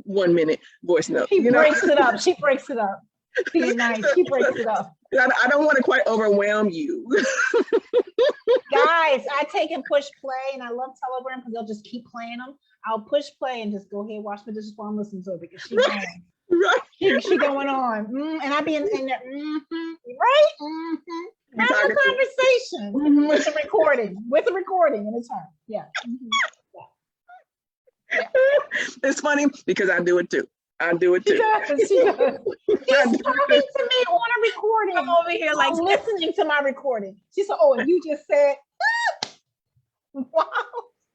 Speaker 1: 1-minute voice notes.
Speaker 2: She breaks it up. She breaks it up. Being nice. She breaks it up.
Speaker 1: I don't want to quite overwhelm you.
Speaker 2: Guys, I take and push play, and I love Telegram because they'll just keep playing them. I'll push play and just go ahead, watch my dishes while I'm listening to it because she's going.
Speaker 1: Right.
Speaker 2: She going on. And I be in there, right? Have a conversation with the recording, in the turn. Yeah. Yeah.
Speaker 1: It's funny because I do it too. I do it too.
Speaker 2: She does. She's talking to me on a recording. I'm over here like listening to my recording. She said, "Oh, and you just said, wow."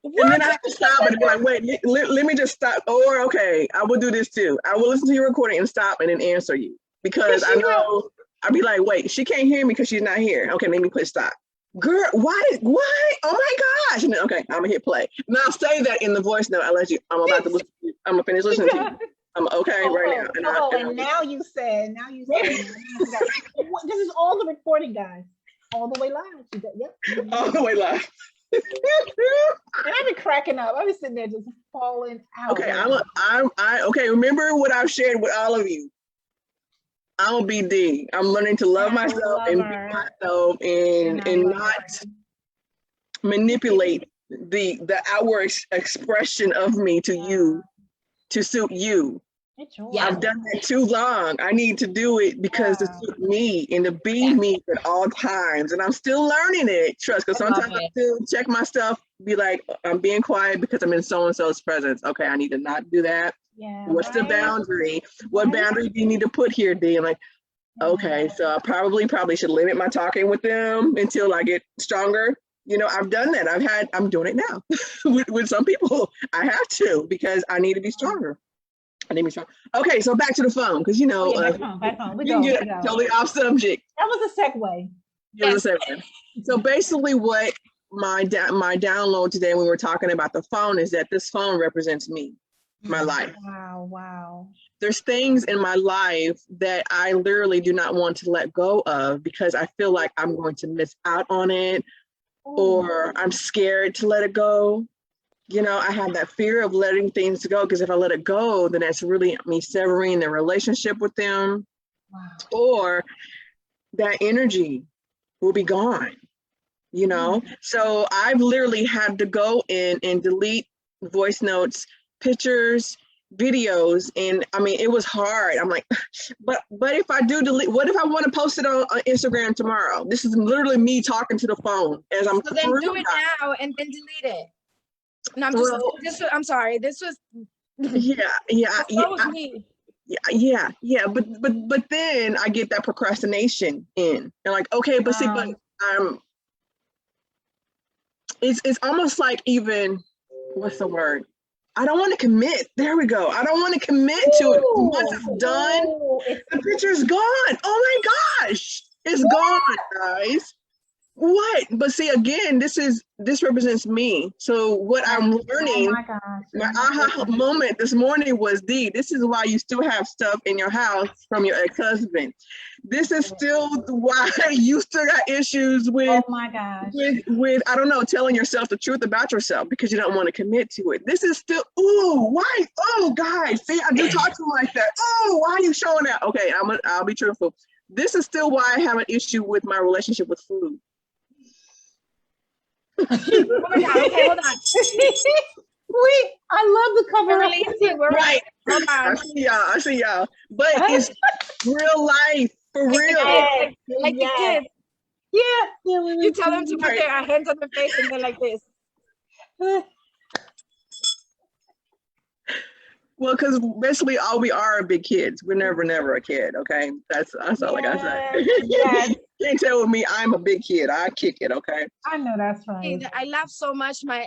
Speaker 1: And then I have to stop and be like, wait, let me just stop. Or okay, I will do this too. I will listen to your recording and stop and then answer you because I know I'll be like, wait, she can't hear me because she's not here. Okay, let me push stop. Girl, what? Oh my gosh. And then, okay, I'm gonna hit play. And I'll say that in the voice note. I'll let you, I'm about to listen to you. I'm gonna finish listening to you. I'm okay right now.
Speaker 2: And now you said, this is all the recording, guys. All the way live. Yep.
Speaker 1: All the way live.
Speaker 2: And I've been cracking up. I've been sitting there just falling out.
Speaker 1: Okay, okay. Remember what I've shared with all of you. I'm a BD. I'm learning to love myself and be myself and not manipulate the outward expression of me to you to suit you. Yeah. I've done that too long. I need to do it because to suit me and to be me at all times. And I'm still learning it, trust, because sometimes I still check my stuff, be like, I'm being quiet because I'm in so-and-so's presence. Okay, I need to not do that. Yeah. What's the boundary? What boundary do you need to put here, D? I'm like, okay, so I probably should limit my talking with them until I get stronger. You know, I've done that. I'm doing it now with some people. I have to because I need to be stronger. Okay, so back to the phone because back home. We go. Totally off subject.
Speaker 2: That was a segue.
Speaker 1: It was a segue. So basically, what my download today when we were talking about the phone is that this phone represents me, my life.
Speaker 2: Wow.
Speaker 1: There's things in my life that I literally do not want to let go of because I feel like I'm going to miss out on it, or I'm scared to let it go. You know, I have that fear of letting things go because if I let it go, then that's really me severing the relationship with them, or that energy will be gone, you know? So I've literally had to go in and delete voice notes, pictures, videos, and I mean, it was hard. I'm like, but if I do delete, what if I want to post it on Instagram tomorrow? This is literally me talking to the phone as I'm.
Speaker 3: So then do it now and then delete it. No, I'm sorry. This was.
Speaker 1: But then I get that procrastination in, and like, okay, but see, but it's almost like even what's the word? I don't want to commit. There we go. I don't want to commit to it. Once it's done, the picture's gone. Oh my gosh, it's gone, guys. What? But see, again, this represents me. So what I'm
Speaker 2: Oh
Speaker 1: learning,
Speaker 2: my gosh.
Speaker 1: my aha moment this morning was, this is why you still have stuff in your house from your ex-husband. This is still why you still got issues with,
Speaker 2: Oh my gosh.
Speaker 1: with I don't know, telling yourself the truth about yourself because you don't want to commit to it. This is still, ooh, why? Oh, guys, see, I do talk to him like that. Oh, why are you showing that? Okay, I'll be truthful. This is still why I have an issue with my relationship with food.
Speaker 3: Oh my God, okay, hold on.
Speaker 2: Wait, I love the cover.
Speaker 3: We're releasing, we're
Speaker 1: Right.
Speaker 3: Hold on.
Speaker 1: I see y'all. But it's real life, for real.
Speaker 2: Yes,
Speaker 3: Like the kids.
Speaker 2: Yeah.
Speaker 3: You tell them to put
Speaker 1: Right.
Speaker 3: their hands on their face and then like this.
Speaker 1: Well, because basically all we are big kids. We're never a kid, okay? That's all I gotta say.
Speaker 2: Yes.
Speaker 1: Can't tell with me I'm a big kid. I kick it, okay?
Speaker 2: I know that's right.
Speaker 3: I laughed so much my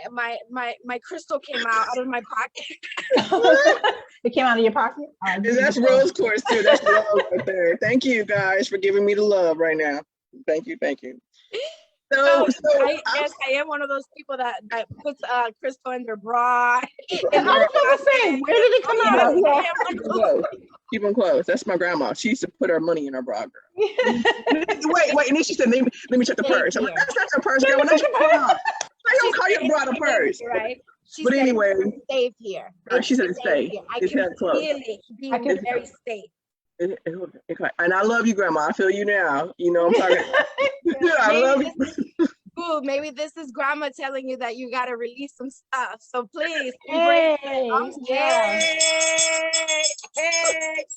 Speaker 3: crystal came out of my pocket.
Speaker 2: It came out of your pocket?
Speaker 1: And that's Rose Quartz too. That's Rose right there. Thank you guys for giving me the love right now. Thank you. So
Speaker 3: I am one of those people that puts crystal in their bra.
Speaker 2: And I was about to say, where did it come out of?
Speaker 1: Keep them close. That's my grandma. She used to put her money in her bra, girl. Wait. And then she said, let me check the purse. I'm like, that's not your purse, girl. I don't call your bra the purse.
Speaker 3: Right.
Speaker 1: But anyway,
Speaker 3: it's safe here.
Speaker 1: She said it's safe.
Speaker 3: I can feel it being very safe.
Speaker 1: And I love you, Grandma. I feel you now. You know I'm talking. I love you.
Speaker 3: Ooh, maybe this is Grandma telling you that you got to release some stuff. So please,
Speaker 2: Hey,
Speaker 3: Hey.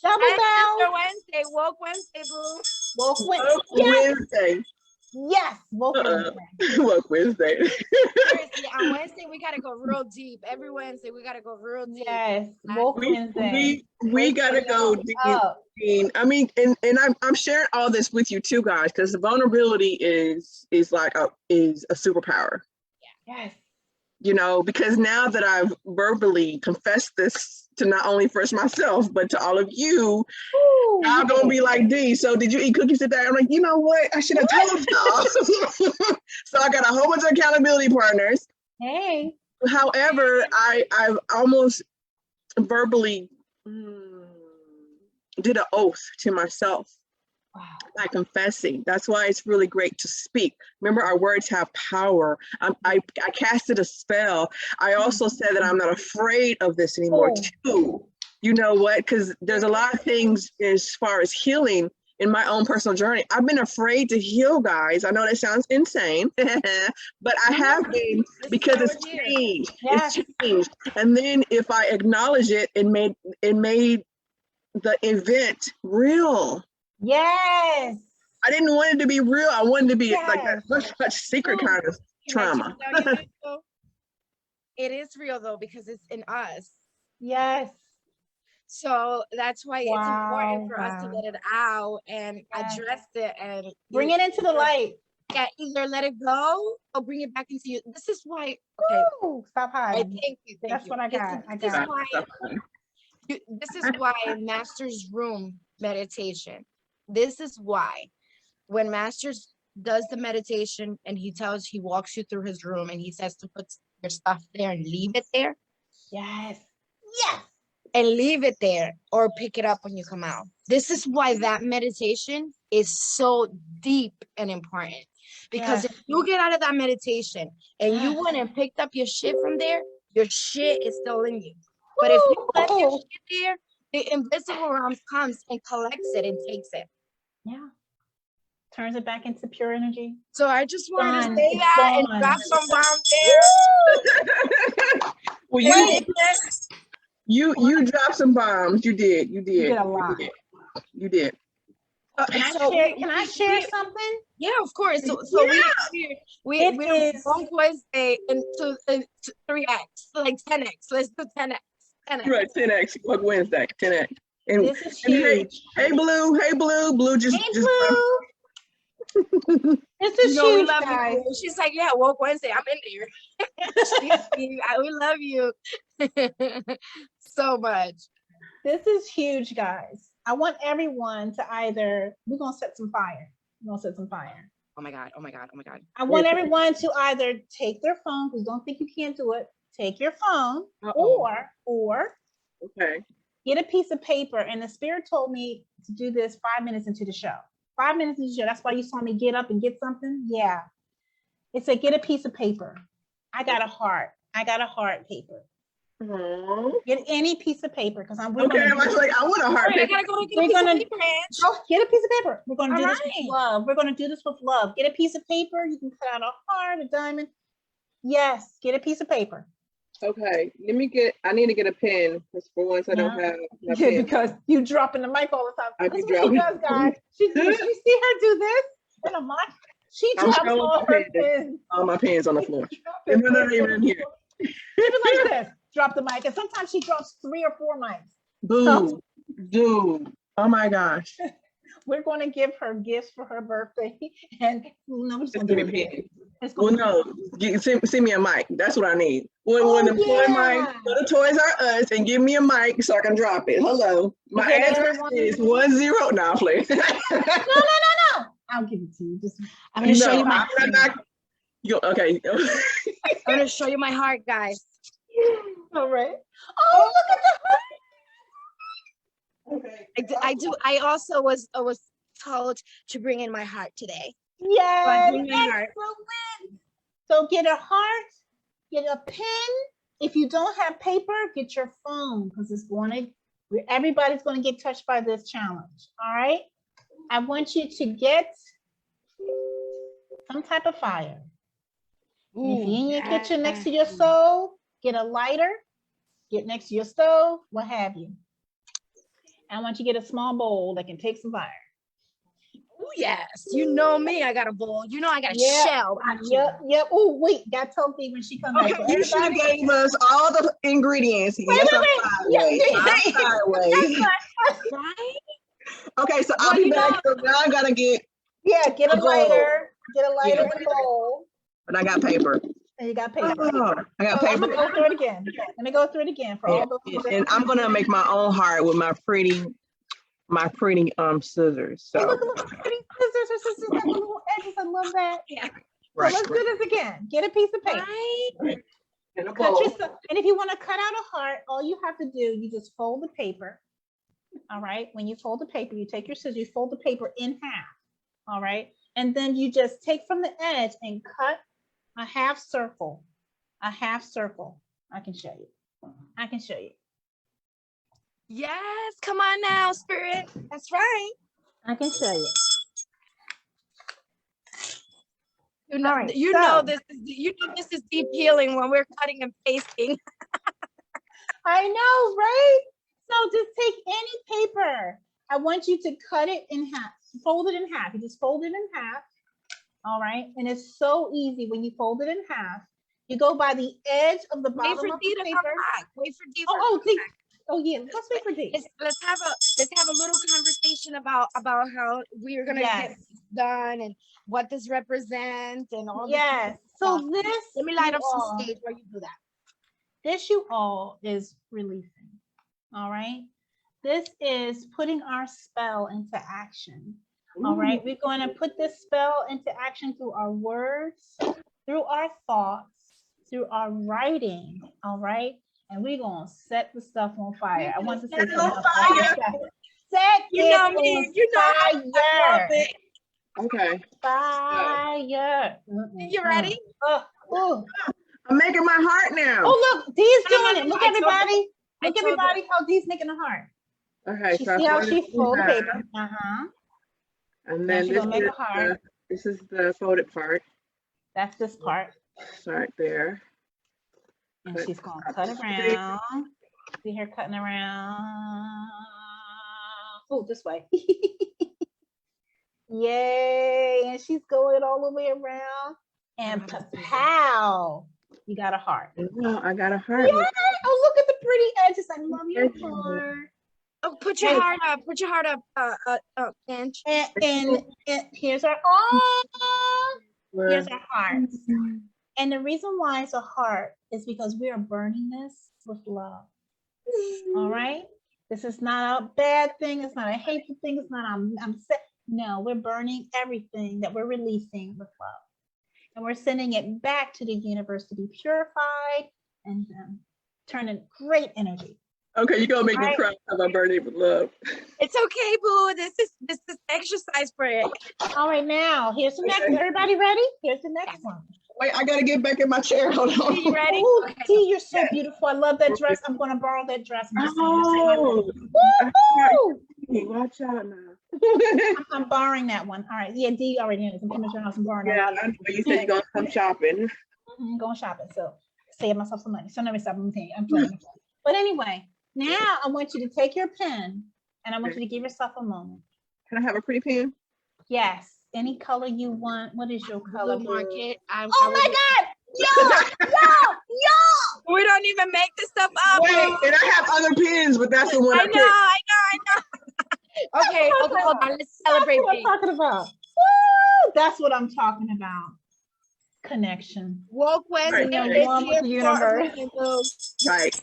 Speaker 2: Double bell.
Speaker 3: Wednesday, woke Wednesday, boo.
Speaker 2: Woke
Speaker 1: Wednesday.
Speaker 2: Yes, woke Wednesday.
Speaker 1: Woke Wednesday.
Speaker 3: Seriously, on Wednesday we gotta go real deep. Every Wednesday we gotta go real deep.
Speaker 2: Yes, woke Wednesday.
Speaker 1: We gotta go deep. I mean, and I'm sharing all this with you too, guys, because the vulnerability is a superpower.
Speaker 2: Yes.
Speaker 1: You know, because now that I've verbally confessed this to not only first myself, but to all of you, I'm gonna be like, D, so did you eat cookies today? I'm like, you know what? I should have told y'all. So I got a whole bunch of accountability partners.
Speaker 2: Hey.
Speaker 1: However, I've almost verbally did an oath to myself.
Speaker 2: Wow.
Speaker 1: By confessing. That's why it's really great to speak. Remember, our words have power. I casted a spell. I also said that I'm not afraid of this anymore too. You know what? Because there's a lot of things as far as healing in my own personal journey. I've been afraid to heal, guys. I know that sounds insane, but I have been, because it's changed. It's changed. And then if I acknowledge it, it made the event real.
Speaker 2: Yes.
Speaker 1: I didn't want it to be real. I wanted to be like that such secret kind of trauma.
Speaker 3: It is real though, because it's in us.
Speaker 2: Yes.
Speaker 3: So that's why it's important for us to let it out and address it and
Speaker 2: bring it into the light.
Speaker 3: Yeah, either let it go or bring it back into you. This is why. Okay.
Speaker 2: Ooh, stop hiding.
Speaker 3: Thank you.
Speaker 2: That's what I got.
Speaker 3: This is why Master's Room meditation. This is why when Masters does the meditation and he walks you through his room and he says to put your stuff there and leave it there.
Speaker 2: Yes.
Speaker 3: And leave it there or pick it up when you come out. This is why that meditation is so deep and important. Because if you get out of that meditation and you went and picked up your shit from there, your shit is still in you. But if you left your shit there, the invisible realm comes and collects it and takes it.
Speaker 2: Yeah. Turns it back into pure energy.
Speaker 3: So I just wanted to say that and drop some bombs there.
Speaker 1: Well, you dropped some bombs. You did. You
Speaker 2: did a lot.
Speaker 1: You did.
Speaker 2: Can I share something?
Speaker 3: Yeah, of course. So we Woke Wednesday into 3x, like 10x. Let's do 10x. 10x.
Speaker 1: Right, 10x. Woke Wednesday, 10x. And,
Speaker 2: this is huge.
Speaker 1: Hey, Blue just.
Speaker 2: This is huge, guys.
Speaker 3: She's like, yeah, Woke Wednesday. I'm in there. We love you so much.
Speaker 2: This is huge, guys. I want everyone to we're going to set some fire.
Speaker 3: Oh my God. Oh my God. Oh my God.
Speaker 2: I want everyone to either take their phone, because don't think you can't do it. Take your phone, or
Speaker 1: Okay.
Speaker 2: get a piece of paper. And the spirit told me to do this 5 minutes into the show. 5 minutes into the show. That's why you saw me get up and get something. Yeah. It said, get a piece of paper. I got a heart. I got a heart paper.
Speaker 1: Aww.
Speaker 2: Get any piece of paper, because I'm.
Speaker 1: Okay, I was like, I want a heart.
Speaker 3: I gotta go get a
Speaker 2: We're
Speaker 3: piece
Speaker 2: gonna
Speaker 3: of paper, Ange.
Speaker 2: go get a piece of paper. We're gonna do
Speaker 3: All
Speaker 2: this with
Speaker 3: right.
Speaker 2: love. We're gonna do this with love. Get a piece of paper. You can cut out a heart, a diamond. Yes, get a piece of paper.
Speaker 1: Okay, I need to get a pen, because for once I don't have my
Speaker 2: Yeah,
Speaker 1: pen.
Speaker 2: because you dropping the mic all the time.
Speaker 1: I
Speaker 2: That's
Speaker 1: be
Speaker 2: what she does,
Speaker 1: dropping.
Speaker 2: guys. You see her do this in the mic? She
Speaker 1: I'm
Speaker 2: drops
Speaker 1: showing
Speaker 2: all
Speaker 1: my
Speaker 2: her
Speaker 1: pen.
Speaker 2: pins.
Speaker 1: All my pens on the floor.
Speaker 2: She drops
Speaker 1: And
Speaker 2: her
Speaker 1: they're not
Speaker 2: pins on
Speaker 1: even
Speaker 2: the
Speaker 1: here.
Speaker 2: floor. She be like this, drop the mic. And sometimes she drops 3 or 4 mics.
Speaker 1: Dude. Oh my gosh.
Speaker 2: We're going to give her gifts for her birthday. And nobody's
Speaker 1: Just
Speaker 2: going to
Speaker 1: give
Speaker 2: give
Speaker 1: me
Speaker 2: her
Speaker 1: a pen.
Speaker 2: gifts.
Speaker 1: Well, no, send me a mic. That's what I need. When the toy
Speaker 2: yeah.
Speaker 1: mic, go to Toys R Us and give me a mic so I can drop it. Hello. My
Speaker 2: Yeah,
Speaker 1: address
Speaker 2: everyone.
Speaker 1: is 10. No, please.
Speaker 2: No. I'll give it to you. Just
Speaker 3: I'm gonna show you my.
Speaker 1: Okay.
Speaker 3: I'm gonna show you my heart, guys.
Speaker 2: all right. Oh, look at the
Speaker 1: Okay.
Speaker 3: I do. I also was told to bring in my heart today.
Speaker 2: yes.
Speaker 3: Bring my heart.
Speaker 2: Excellent. So get a heart, get a pen. If you don't have paper, get your phone, because everybody's going to get touched by this challenge. All right. I want you to get some type of fire. And if you're in your kitchen next to your stove, get a lighter, get next to your stove, what have you. I want you to get a small bowl that can take some fire.
Speaker 3: Oh yes, you know me. I got a bowl. You know I got a shell.
Speaker 2: Yep. Oh wait, got Toki when she comes back. So
Speaker 1: You should have gave us all the ingredients. Yes, I'm sideways.
Speaker 3: Right?
Speaker 1: Okay, so I'll be back. So now I gotta get.
Speaker 2: Yeah, get a lighter. Get a lighter
Speaker 1: Yeah.
Speaker 2: and a bowl.
Speaker 1: But I got paper.
Speaker 2: And you got paper.
Speaker 1: I got
Speaker 2: So I'm
Speaker 1: paper.
Speaker 2: gonna go through it again. Let me go through it again for all those.
Speaker 1: And I'm gonna make my own heart with my pretty scissors. So
Speaker 2: Hey, look at pretty scissors got little edges. I love that.
Speaker 3: Yeah.
Speaker 1: right.
Speaker 2: So let's do this again. Get a piece of paper.
Speaker 3: Right.
Speaker 1: In a
Speaker 2: Cut
Speaker 1: bowl.
Speaker 2: yourself, and if you want to cut out a heart, all you have to do, you just fold the paper. All right. When you fold the paper, you take your scissors, you fold the paper in half. All right. And then you just take from the edge and cut a half circle. A half circle. I can show you. I can show you.
Speaker 3: Yes. Come on now, spirit. That's right.
Speaker 2: I can show you.
Speaker 3: You know,
Speaker 2: All right,
Speaker 3: you
Speaker 2: so-
Speaker 3: know this is deep healing when we're cutting and pasting.
Speaker 2: I know, right? So just take any paper. I want you to cut it in half, fold it in half. You just fold it in half. All right. And it's so easy when you fold it in half. You go by the edge of the
Speaker 3: Wait
Speaker 2: bottom
Speaker 3: for
Speaker 2: of
Speaker 3: D
Speaker 2: the
Speaker 3: to come
Speaker 2: paper.
Speaker 3: back. Wait for D.
Speaker 2: Yeah. Let's wait for D.
Speaker 3: Let's have a little conversation about how we are gonna get this done and what this represents and all.
Speaker 2: Yes. So
Speaker 3: stuff.
Speaker 2: this.
Speaker 3: Let me light up
Speaker 2: you
Speaker 3: some
Speaker 2: all-
Speaker 3: stage while you do that.
Speaker 2: This you all is releasing. All right. This is putting our spell into action. All right. We're going to put this spell into action through our words, through our thoughts, through our writing. All right. And we're going to set the stuff on fire. I want to say something else. Set
Speaker 3: You know
Speaker 2: it
Speaker 3: me.
Speaker 2: on
Speaker 3: You know I love
Speaker 2: fire.
Speaker 3: it.
Speaker 1: Okay.
Speaker 2: Fire.
Speaker 3: You ready?
Speaker 2: Oh,
Speaker 1: I'm making my heart now.
Speaker 2: oh, look. Dee's
Speaker 3: No,
Speaker 2: doing
Speaker 3: no,
Speaker 2: it.
Speaker 3: no,
Speaker 2: Look,
Speaker 3: I told
Speaker 2: everybody.
Speaker 3: I
Speaker 2: Look,
Speaker 3: told
Speaker 2: everybody, how Dee's making a heart.
Speaker 1: Okay.
Speaker 2: She
Speaker 1: So I
Speaker 2: see how
Speaker 1: folded
Speaker 2: she
Speaker 1: it in
Speaker 2: fold the
Speaker 1: half.
Speaker 2: paper. Uh-huh.
Speaker 1: And
Speaker 2: Now
Speaker 1: then
Speaker 2: she's
Speaker 1: this
Speaker 2: gonna make
Speaker 1: is
Speaker 2: a heart.
Speaker 1: this is the folded part.
Speaker 2: That's this part.
Speaker 1: Right there.
Speaker 2: And
Speaker 1: Cut.
Speaker 2: she's gonna cut around. See her cutting around. Oh, this way. Yay. And she's going all the way around. And pow. You got a heart.
Speaker 1: Well, I got a heart.
Speaker 2: Yay. Oh, look at the pretty edges. I love your heart.
Speaker 3: Oh, put your heart up. Put your heart up, Ange.
Speaker 2: And here's our here's our hearts. And the reason why it's a heart is because we are burning this with love. All right. This is not a bad thing. It's not a hateful thing. It's not I'm No, we're burning everything that we're releasing with love. And we're sending it back to the universe to be purified and turn in great energy.
Speaker 1: Okay, you're gonna make me
Speaker 2: Right.
Speaker 1: cry about burning with love.
Speaker 3: It's okay, boo. This is exercise for it.
Speaker 2: All right, now here's the next. Everybody ready? Here's the next one.
Speaker 1: Wait, I gotta get back in my chair. Hold
Speaker 3: Are you
Speaker 1: on.
Speaker 3: ready?
Speaker 2: Ooh,
Speaker 3: Okay.
Speaker 2: T, you're so beautiful. I love that dress. I'm gonna borrow that dress. I'm just saying,
Speaker 1: Oh,
Speaker 2: woo-hoo!
Speaker 1: watch out now.
Speaker 2: I'm borrowing that one. All right. Yeah, D already knows. I'm coming to your house and borrowing
Speaker 1: Yeah,
Speaker 2: that.
Speaker 1: I know you said you're gonna come shopping.
Speaker 2: I'm going shopping. So save myself some money. So let me stop. I'm playing. But anyway, now I want you to take your pen and I want you to give yourself a moment.
Speaker 1: Can I have a pretty pen?
Speaker 2: Yes. Any color you want. What is your color?
Speaker 3: Blue market.
Speaker 2: Oh my God. Yo.
Speaker 3: We don't even make this stuff up.
Speaker 1: Wait, and I have other pens, but that's the one I picked.
Speaker 3: I know. Okay, hold on. Let's celebrate.
Speaker 2: That's what I'm talking about. Woo! That's what I'm talking about. Connection.
Speaker 3: Woke Wednesday.
Speaker 2: Right. One with the universe.
Speaker 1: Right.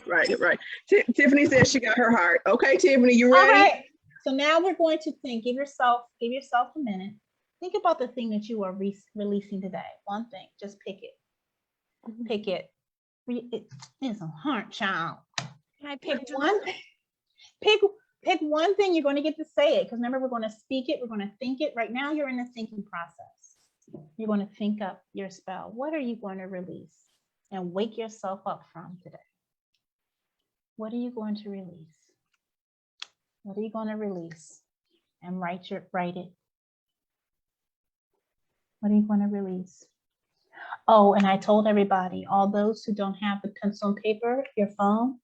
Speaker 1: Tiffany says she got her heart. Okay, Tiffany, you ready?
Speaker 2: All right. So now we're going to think. Give yourself a minute. Think about the thing that you are releasing today. One thing. Just pick it. Pick it. It's a heart, child.
Speaker 3: Can I pick
Speaker 2: one? Pick one thing. You're going to get to say it because remember, we're going to speak it. We're going to think it. Right now, you're in the thinking process. You're going to think up your spell. What are you going to release and wake yourself up from today? What are you going to release? What are you going to release? And write it. What are you going to release? Oh, and I told everybody, all those who don't have the pencil and paper, your phone,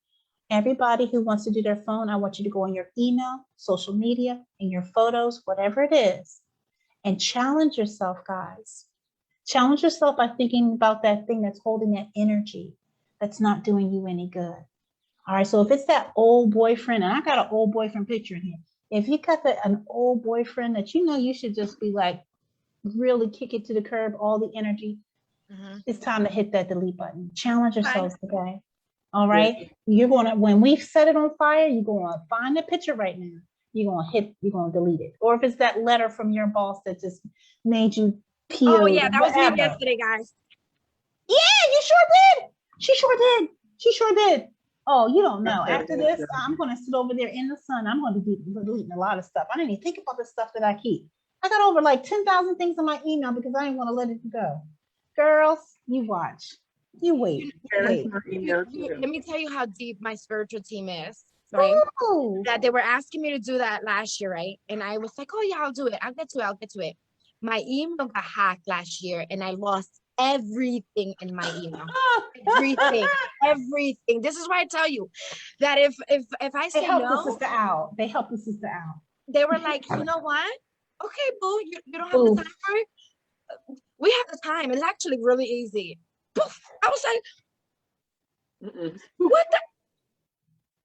Speaker 2: everybody who wants to do their phone, I want you to go on your email, social media, and your photos, whatever it is, and challenge yourself, guys. Challenge yourself by thinking about that thing that's holding that energy that's not doing you any good. All right, so if it's that old boyfriend, and I got an old boyfriend picture in here. If you got an old boyfriend that you know you should just be like, really kick it to the curb, all the energy, it's time to hit that delete button. Challenge yourselves today. All right, you're gonna, when we set it on fire, you're gonna find the picture right now. You're gonna delete it. Or if it's that letter from your boss that just made you peel.
Speaker 3: Oh yeah, that was me yesterday, guys.
Speaker 2: Yeah, you sure did. She sure did. Oh, you don't know. After this, I'm gonna sit over there in the sun. I'm gonna be deleting a lot of stuff. I didn't even think about the stuff that I keep. I got over like 10,000 things in my email because I didn't want to let it go. Girls, you watch. You wait.
Speaker 3: Let me tell you how deep my spiritual team is. Right? Ooh. That they were asking me to do that last year, right? And I was like, oh yeah, I'll do it. I'll get to it. My email got hacked last year and I lost everything in my email. Everything. This is why I tell you that if I say no,
Speaker 2: they helped the sister out.
Speaker 3: They were like, you know what? Okay, boo, you don't have the time for it. We have the time. It's actually really easy. Poof. I was like, what the?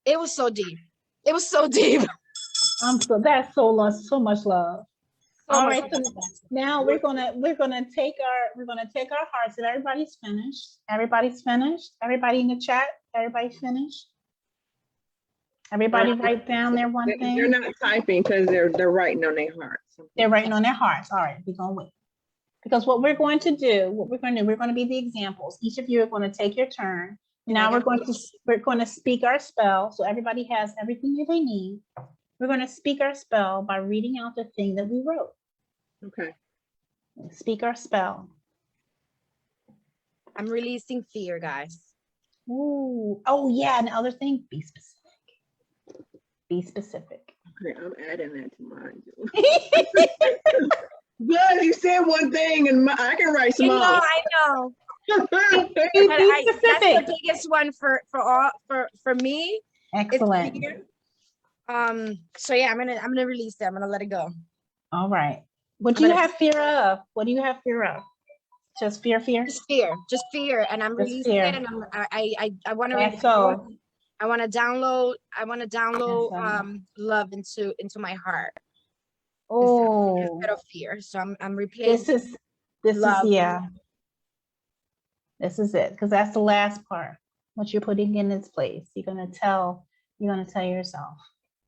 Speaker 3: It was so deep. That's
Speaker 2: so much love. All right, so now we're gonna take our hearts, and everybody's finished. Everybody in the chat, everybody's finished. Everybody write down their one thing.
Speaker 1: They're not typing because they're writing on their hearts.
Speaker 2: They're writing on their hearts. All right, we're gonna wait. Because what we're going to do, we're going to be the examples. Each of you are going to take your turn. Now we're going to speak our spell. So everybody has everything that they need. We're going to speak our spell by reading out the thing that we wrote.
Speaker 1: Okay.
Speaker 2: Speak our spell.
Speaker 3: I'm releasing fear, guys.
Speaker 2: Ooh. Oh yeah, and the other thing, be specific. Be specific.
Speaker 1: Okay, I'm adding that to mine. Good, you said one thing, and I can write some more.
Speaker 3: I know. That's the biggest one for me.
Speaker 2: Excellent.
Speaker 3: So yeah, I'm gonna release it. I'm gonna let it go.
Speaker 2: All right. What do you have fear of? What do you have fear of? Just fear.
Speaker 3: Just fear, and I'm releasing it. And I want to. I want to download love into my heart.
Speaker 2: Oh,
Speaker 3: instead of fear. So I'm replacing.
Speaker 2: This is it, because that's the last part. What you're putting in its place, you're gonna tell yourself.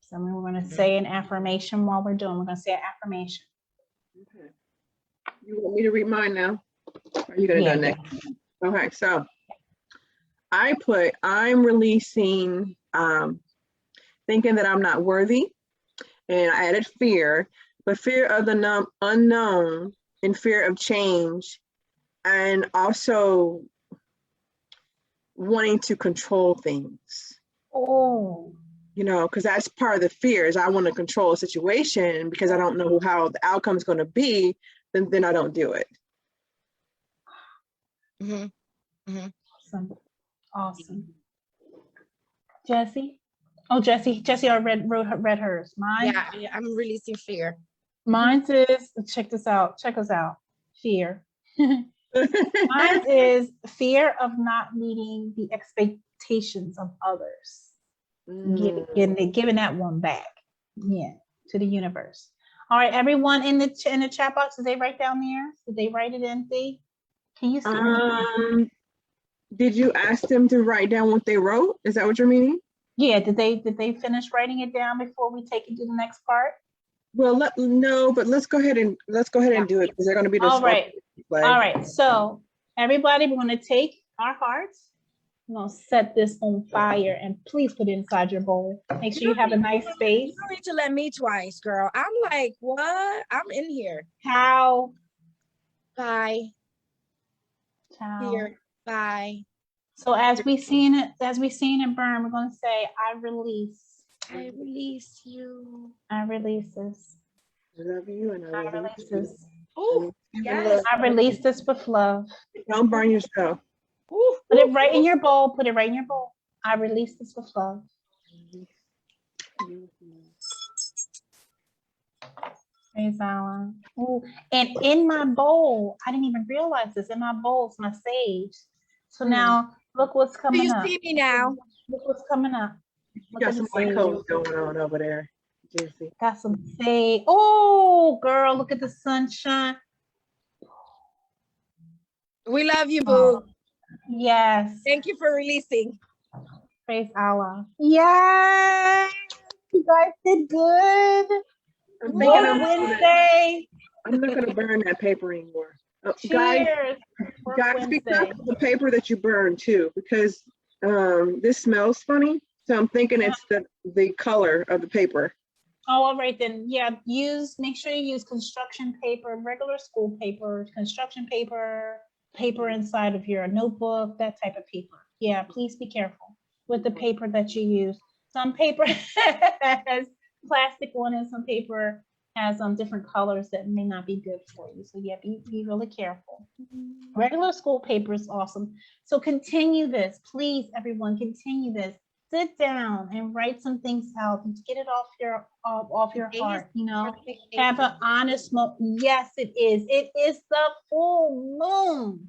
Speaker 2: So we're gonna say an affirmation while we're doing. We're gonna say an affirmation.
Speaker 1: Okay. You want me to read mine now? Or are you gonna
Speaker 2: Yeah,
Speaker 1: do next? Okay, so I'm releasing thinking that I'm not worthy, and I added fear, but fear of the unknown and fear of change, and also wanting to control things.
Speaker 2: Oh,
Speaker 1: You know, because that's part of the fear is I want to control a situation because I don't know how the outcome is going to be, then I don't do it.
Speaker 2: awesome. Awesome. Jesse? Oh, Jesse already read hers. Mine?
Speaker 3: Yeah, I'm releasing fear.
Speaker 2: Mine is, check this out. Check us out. Fear. Mine is fear of not meeting the expectations of others. Giving that one back. Yeah, to the universe. All right, everyone in the chat box, did they write down there? Did they write it in? See? Can you see?
Speaker 1: Did you ask them to write down what they wrote? Is that what you're meaning?
Speaker 2: Yeah, did they finish writing it down before we take it to the next part?
Speaker 1: Well, no, but let's go ahead and do it because they're going to be the
Speaker 2: all right. All right. So everybody, we're going to take our hearts. I'm going to set this on fire and please put it inside your bowl. Make sure you have a nice space.
Speaker 3: You don't need to let me twice, girl. I'm like, what? I'm in here.
Speaker 2: How?
Speaker 3: Bye.
Speaker 2: Ciao.
Speaker 3: Here. Bye.
Speaker 2: So as we seen it burn, we're going to say, I release.
Speaker 3: I release you.
Speaker 2: I release this.
Speaker 1: I love you and I
Speaker 2: release this.
Speaker 3: Oh, yes.
Speaker 2: I release this with love.
Speaker 1: Don't burn yourself.
Speaker 2: Put it right in your bowl. Put it right in your bowl. I release this with love. Praise Allah. Ooh. And in my bowl, I didn't even realize this. In my bowl is my sage. So now look what's coming up.
Speaker 3: You see me now.
Speaker 2: Look what's coming up.
Speaker 1: You got some white coats going on over there, Jesse.
Speaker 2: Got some sage. Oh, girl, look at the sunshine.
Speaker 3: We love you, boo.
Speaker 2: Yes.
Speaker 3: Thank you for releasing.
Speaker 2: Praise Allah. Yes. You guys did good. Wednesday.
Speaker 1: I'm not going to burn that paper anymore.
Speaker 2: Cheers.
Speaker 1: Guys, be careful of the paper that you burn too, because this smells funny. So I'm thinking it's the color of the paper.
Speaker 2: Oh, all right then. Yeah, make sure you use construction paper, regular school paper, construction paper, paper inside of your notebook, that type of paper. Yeah, please be careful with the paper that you use. Some paper has plastic on it, some paper has different colors that may not be good for you. So yeah, be really careful. Regular school paper is awesome. So continue this, please, everyone, continue this. Sit down and write some things out and get it off your heart, you know. Have an honest moment. Yes, it is. It is the full moon.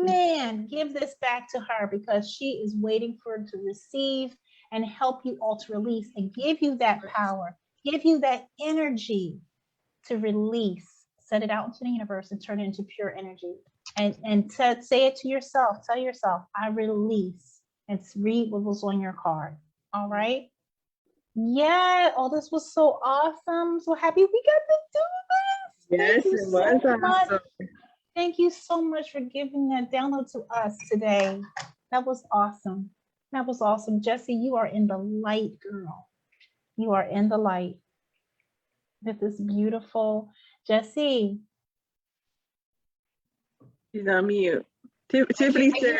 Speaker 2: Man, give this back to her because she is waiting for it to receive and help you all to release and give you that power, give you that energy to release. Set it out into the universe and turn it into pure energy. And say it to yourself. Tell yourself, I release. And read what was on your card. All right. Yeah. Oh, this was so awesome. So happy we got to do this.
Speaker 1: Yes, it was awesome.
Speaker 2: Thank you so much for giving that download to us today. That was awesome. That was awesome. Jesse, you are in the light, girl. You are in the light. This is beautiful. Jesse.
Speaker 1: She's on mute. Tiffany said,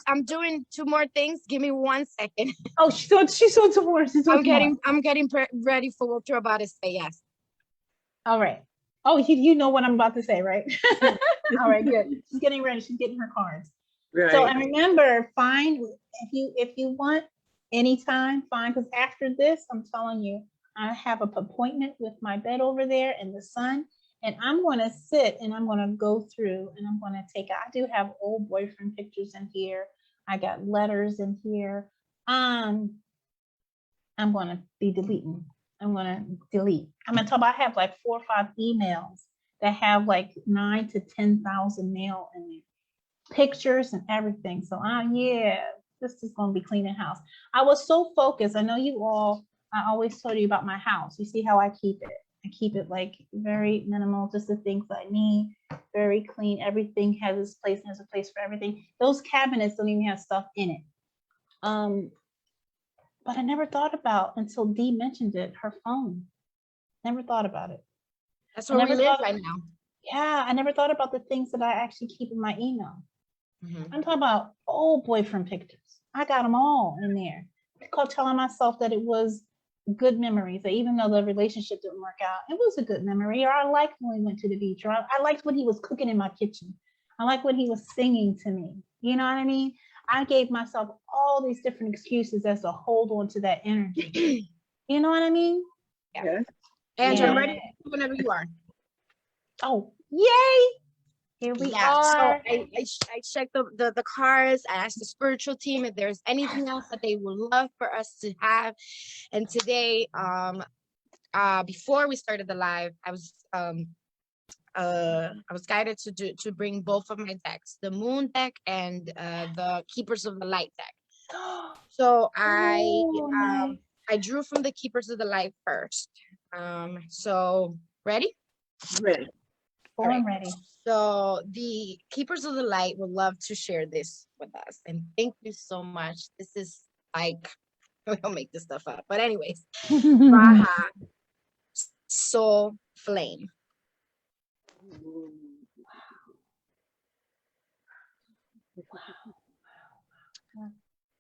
Speaker 3: I'm doing 2 more things. Give me 1 second.
Speaker 2: Oh, she's so divorced.
Speaker 3: I'm getting ready for what you're about to say. Yes.
Speaker 2: All right. Oh, you know what I'm about to say, right? All right, good. She's getting ready. She's getting her cards.
Speaker 1: Right.
Speaker 2: So, and remember, if you want anytime, fine. Because after this, I'm telling you, I have an appointment with my bed over there in the sun. And I'm going to sit and I'm going to go through and I'm going to I do have old boyfriend pictures in here. I got letters in here. I'm going to be deleting. I'm going to delete. I'm going to talk about, I have like 4 or 5 emails that have like 9,000 to 10,000 mail in there. Pictures and everything. So yeah, this is going to be cleaning house. I was so focused. I know I always told you about my house. You see how I keep it. I keep it like very minimal, just the things I need, very clean. Everything has its place and has a place for everything. Those cabinets don't even have stuff in it. But I never thought about until Dee mentioned it, her phone. Never thought about it.
Speaker 3: That's where we live right now.
Speaker 2: Yeah, I never thought about the things that I actually keep in my email. I'm talking about old boyfriend pictures. I got them all in there. I kept telling myself that it was good memories, that even though the relationship didn't work out, it was a good memory. Or I liked when we went to the beach, or I liked when he was cooking in my kitchen. I liked when he was singing to me. You know what I mean? I gave myself all these different excuses as to hold on to that energy. You know what I mean?
Speaker 1: Yes.
Speaker 3: Angela, I'm ready whenever you are.
Speaker 2: Oh, yay! Here we are.
Speaker 3: So I checked the cards. I asked the spiritual team if there's anything else that they would love for us to have. And today, before we started the live, I was guided to bring both of my decks, the Moon deck and the Keepers of the Light deck. So I drew from the Keepers of the Light first. So ready?
Speaker 1: Ready.
Speaker 2: I'm ready.
Speaker 3: So the Keepers of the Light would love to share this with us. And thank you so much. This is like, we don't make this stuff up. But anyways, Raha, Soul Flame.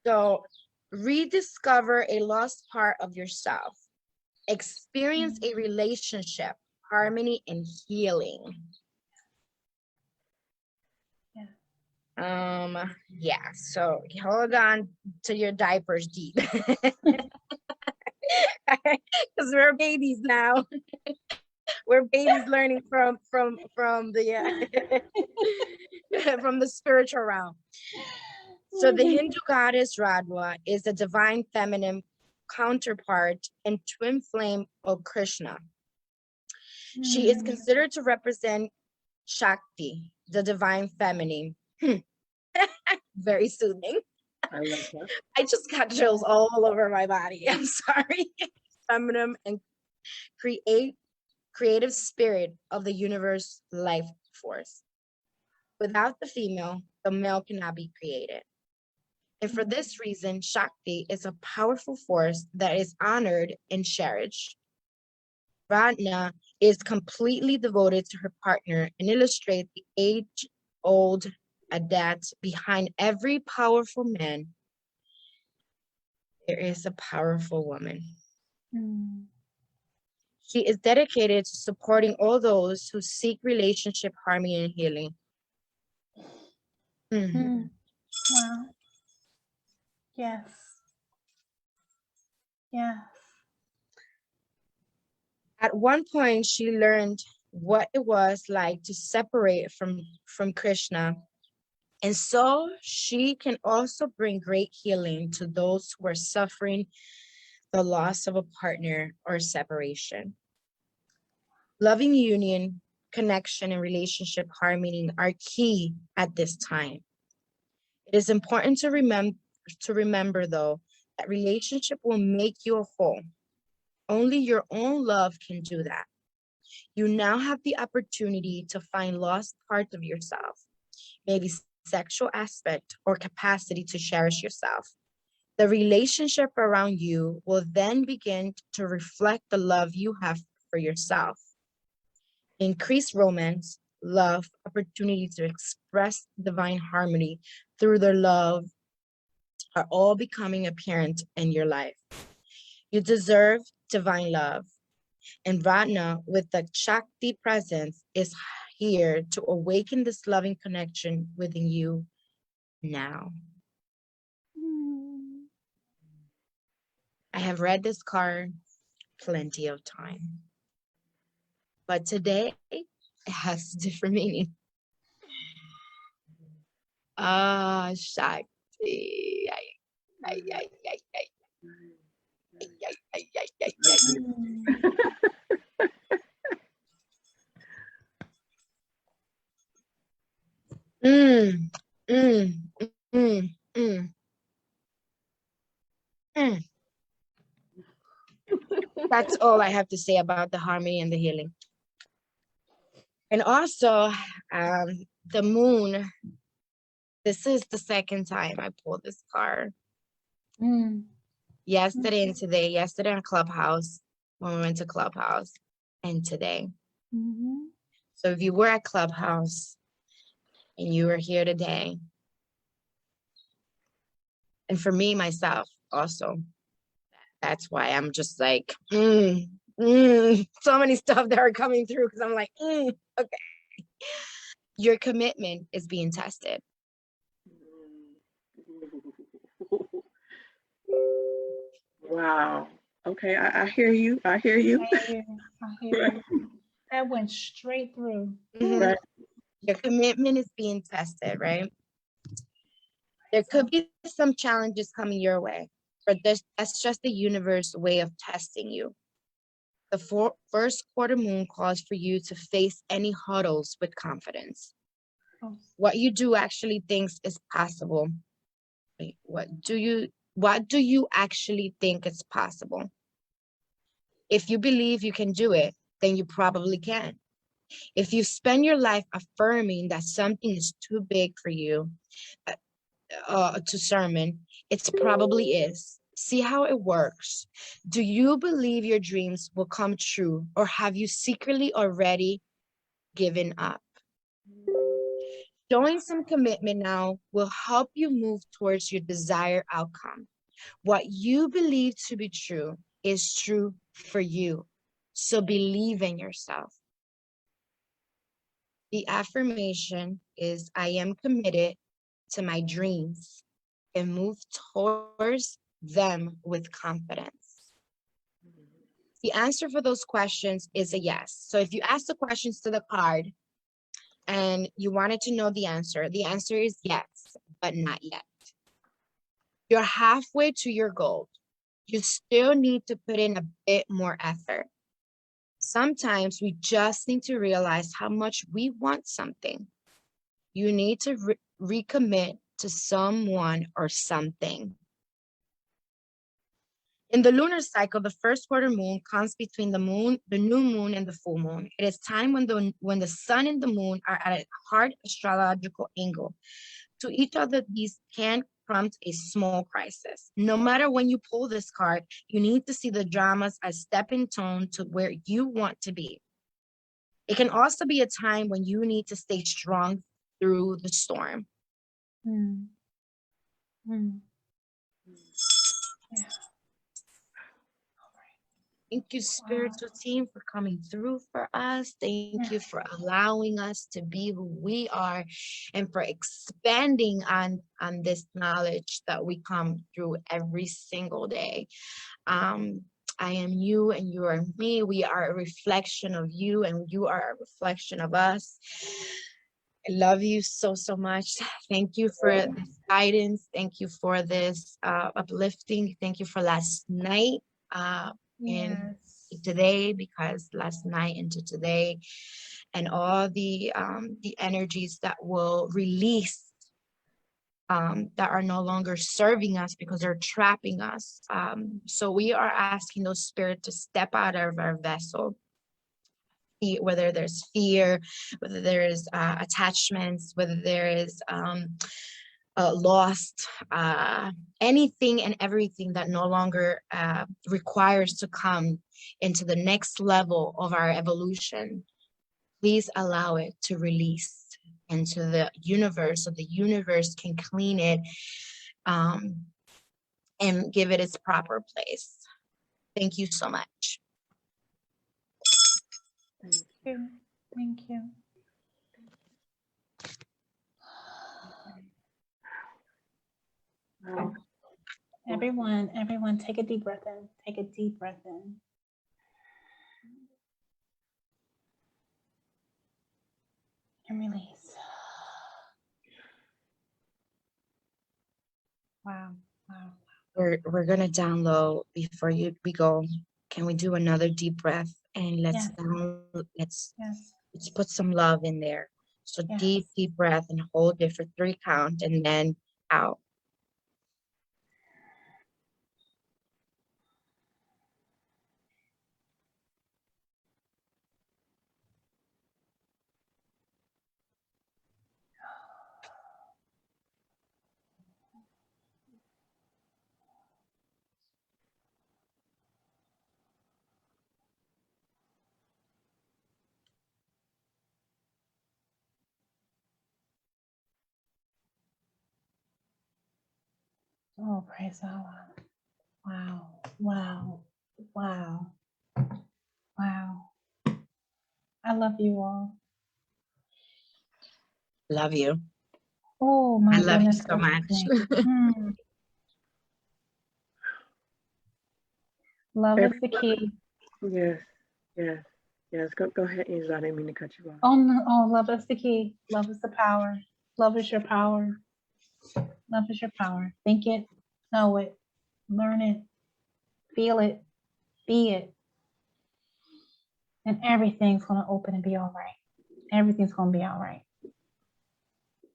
Speaker 3: So rediscover a lost part of yourself. Experience a relationship, harmony, and healing. So hold on to your diapers deep. Because we're babies now. We're babies learning from the from the spiritual realm. So the Hindu goddess Radha is the divine feminine counterpart and twin flame of Krishna. She is considered to represent Shakti, the divine feminine. Very soothing.
Speaker 1: I love that.
Speaker 3: I just got chills all over my body. I'm sorry. Feminine and creative spirit of the universe life force. Without the female, the male cannot be created. And for this reason, Shakti is a powerful force that is honored and cherished. Radha is completely devoted to her partner and illustrates the age-old adat behind every powerful man. There is a powerful woman. She is dedicated to supporting all those who seek relationship, harmony, and healing.
Speaker 2: Wow. Yes. Yes.
Speaker 3: At one point, she learned what it was like to separate from Krishna. And so she can also bring great healing to those who are suffering the loss of a partner or separation. Loving union, connection, and relationship harmony are key at this time. It is important to remember, though, that relationship will make you a whole. Only your own love can do that. You now have the opportunity to find lost parts of yourself, maybe sexual aspect or capacity to cherish yourself. The relationship around you will then begin to reflect the love you have for yourself. Increased romance, love, opportunity to express divine harmony through their love are all becoming apparent in your life. You deserve divine love. And Radha, with the Shakti presence, is here to awaken this loving connection within you now. I have read this card plenty of time, but today it has different meaning. Shakti. That's all I have to say about the harmony and the healing. And also, the moon. This is the second time I pulled this card. Yesterday and today. Yesterday on Clubhouse, when we went to Clubhouse, and today. So if you were at Clubhouse and you were here today, and for me, myself, also, that's why I'm just like, so many stuff that are coming through, because I'm like, okay. Your commitment is being tested.
Speaker 1: Wow. Okay, I hear you. I hear you.
Speaker 2: I hear you. That went straight through.
Speaker 1: Right.
Speaker 3: Your commitment is being tested, right? There could be some challenges coming your way, but that's just the universe way of testing you. The first quarter moon calls for you to face any hurdles with confidence. What you do actually thinks is possible. Wait, what do you actually think is possible? If you believe you can do it, then you probably can. If you spend your life affirming that something is too big for you to sermon, it probably is. See how it works. Do you believe your dreams will come true, or have you secretly already given up? Showing some commitment now will help you move towards your desired outcome. What you believe to be true is true for you. So believe in yourself. The affirmation is, I am committed to my dreams and move towards them with confidence. The answer for those questions is a yes. So if you ask the questions to the card and you wanted to know the answer is yes, but not yet. You're halfway to your goal. You still need to put in a bit more effort. Sometimes we just need to realize how much we want something. You need to recommit to someone or something. In the lunar cycle, the first quarter moon comes between the new moon and the full moon. It is time when the sun and the moon are at a hard astrological angle to each other. These can prompt a small crisis. No matter when you pull this card, you need to see the dramas as stepping stone to where you want to be. It can also be a time when you need to stay strong through the storm.
Speaker 2: Yeah.
Speaker 3: Thank you, spiritual team, for coming through for us. Thank you for allowing us to be who we are, and for expanding on this knowledge that we come through every single day. I am you and you are me. We are a reflection of you and you are a reflection of us. I love you so, so much. Thank you for this guidance. Thank you for this uplifting. Thank you for last night. And today, because last night into today, and all the energies that will release, that are no longer serving us because they're trapping us. So we are asking those spirits to step out of our vessel, whether there's fear, whether there is attachments, whether there is lost, anything and everything that no longer requires to come into the next level of our evolution. Please allow it to release into the universe, so the universe can clean it and give it its proper place. Thank you so much.
Speaker 2: Thank you.
Speaker 1: Wow.
Speaker 2: Everyone, take a deep breath in. Take a deep breath in. And release. Wow.
Speaker 3: We're gonna download before we go. Can we do another deep breath, and let's put some love in there. So deep breath, and hold it for 3 count, and then out.
Speaker 2: Oh, praise Allah. Wow. Wow. Wow. Wow. I love you all.
Speaker 3: Love you.
Speaker 2: Oh
Speaker 3: I
Speaker 2: my
Speaker 3: love you
Speaker 2: goodness.
Speaker 3: so much.
Speaker 2: Love is the key.
Speaker 1: Yes, yes, yes. Go ahead, Angela. I didn't mean to cut you off.
Speaker 2: Oh, no, oh, love is the key. Love is the power. Love is your power. Love is your power. Think it, know it, learn it, feel it, be it. And everything's going to open and be all right. Everything's going to be all right.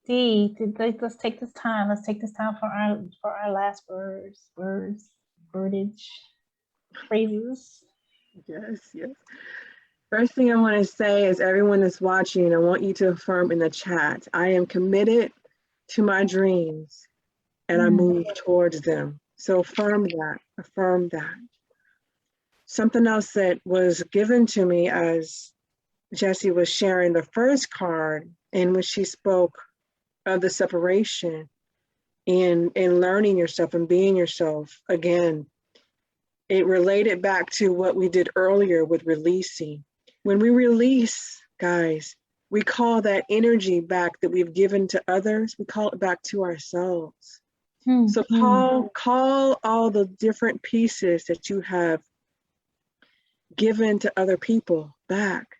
Speaker 2: Let's take this time. Let's take this time for our last wordage, phrases.
Speaker 1: Yes, yes. First thing I want to say is everyone that's watching, I want you to affirm in the chat, I am committed to my dreams and I move towards them. So affirm that. Something else that was given to me as Jessie was sharing the first card in which she spoke of the separation and learning yourself and being yourself again. It related back to what we did earlier with releasing. When we release, guys, we call that energy back that we've given to others, we call it back to ourselves. So call all the different pieces that you have given to other people back.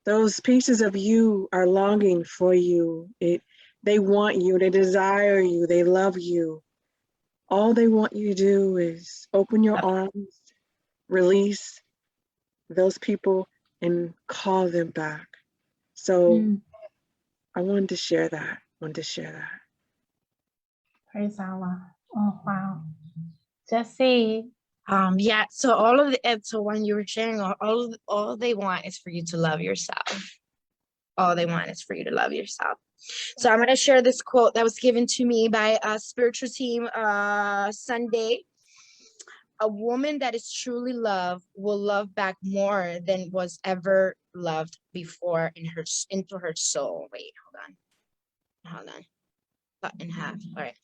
Speaker 1: Those pieces of you are longing for you. They want you, they desire you, they love you. All they want you to do is open your arms, release those people, and call them back. So I wanted to share that.
Speaker 2: Praise Allah. Oh, wow. Jessie.
Speaker 3: Yeah, so so when you were sharing, all they want is for you to love yourself. All they want is for you to love yourself. So I'm going to share this quote that was given to me by a spiritual team Sunday. A woman that is truly loved will love back more than was ever loved before into her soul. Wait, hold on. Cut in half. All right.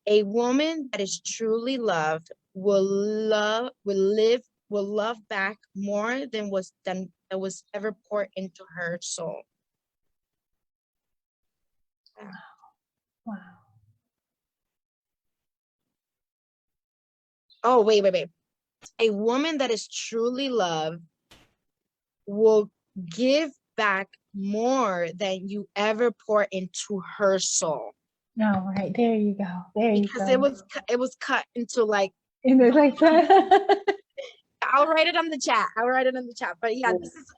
Speaker 3: A woman that is truly loved will love back more than was ever poured into her soul.
Speaker 2: Wow.
Speaker 3: Oh, wait. A woman that is truly loved will give back more than you ever pour into her soul.
Speaker 2: No, right. There you go.
Speaker 3: Because it was cut into like
Speaker 2: that.
Speaker 3: I'll write it on the chat. But yeah,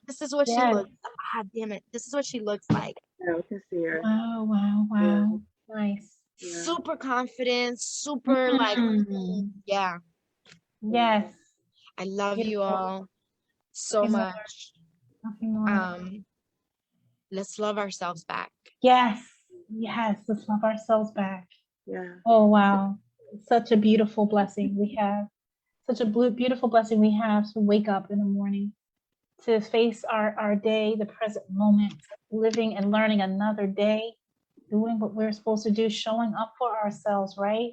Speaker 3: this is what she looks. Ah, damn it. This is what she looks like.
Speaker 1: Yeah, we can see her.
Speaker 2: Wow.
Speaker 1: Yeah.
Speaker 2: Nice.
Speaker 1: Yeah.
Speaker 3: Super confident, super like, yeah.
Speaker 2: Yes.
Speaker 3: I love
Speaker 2: Beautiful.
Speaker 3: you all so much.
Speaker 2: Nothing more.
Speaker 3: Let's love ourselves back.
Speaker 2: Yes, let's love ourselves back.
Speaker 1: Yeah.
Speaker 2: Oh, wow. Such a beautiful blessing we have. Such a beautiful blessing we have to wake up in the morning, to face our day, the present moment, living and learning another day, doing what we're supposed to do, showing up for ourselves, right?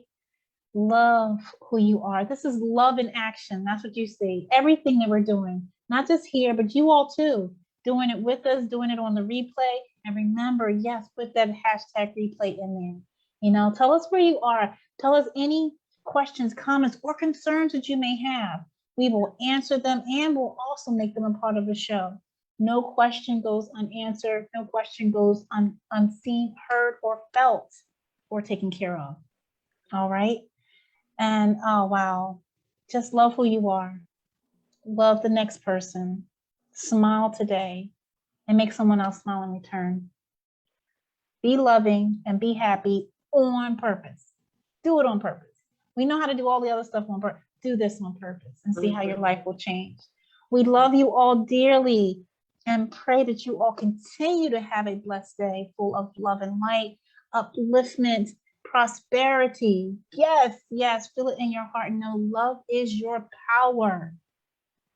Speaker 2: Love who you are. This is love in action. That's what you see. Everything that we're doing, not just here, but you all too, doing it with us, doing it on the replay. And remember, yes, put that hashtag replay in there. You know, tell us where you are. Tell us any questions, comments, or concerns that you may have. We will answer them and we'll also make them a part of the show. No question goes unanswered. No question goes unseen, heard, or felt, or taken care of. All right. And oh, wow. Just love who you are. Love the next person. Smile today and make someone else smile in return. Be loving and be happy on purpose. Do it on purpose. We know how to do all the other stuff on purpose. Do this on purpose and see how your life will change. We love you all dearly and pray that you all continue to have a blessed day full of love and light, upliftment, prosperity. Yes, feel it in your heart. Know love is your power.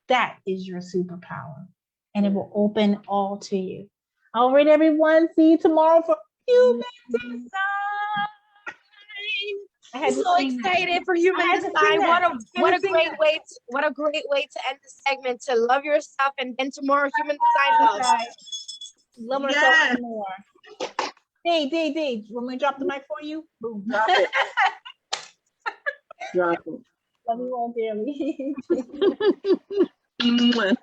Speaker 2: That is your superpower. And it will open all to you. All right, everyone. See you tomorrow for human design. I
Speaker 3: I'm
Speaker 2: had to
Speaker 3: so
Speaker 2: sing that.
Speaker 3: excited for human
Speaker 2: I had to sing
Speaker 3: design.
Speaker 2: that.
Speaker 3: What a great way to end the segment, to love yourself, and then tomorrow human design love.
Speaker 2: Right. Love ourselves
Speaker 1: Yes.
Speaker 2: some more. Dave, when we drop the mic for you, boom.
Speaker 1: Drop it. Drop it.
Speaker 2: Love you all dearly.
Speaker 1: Mwah.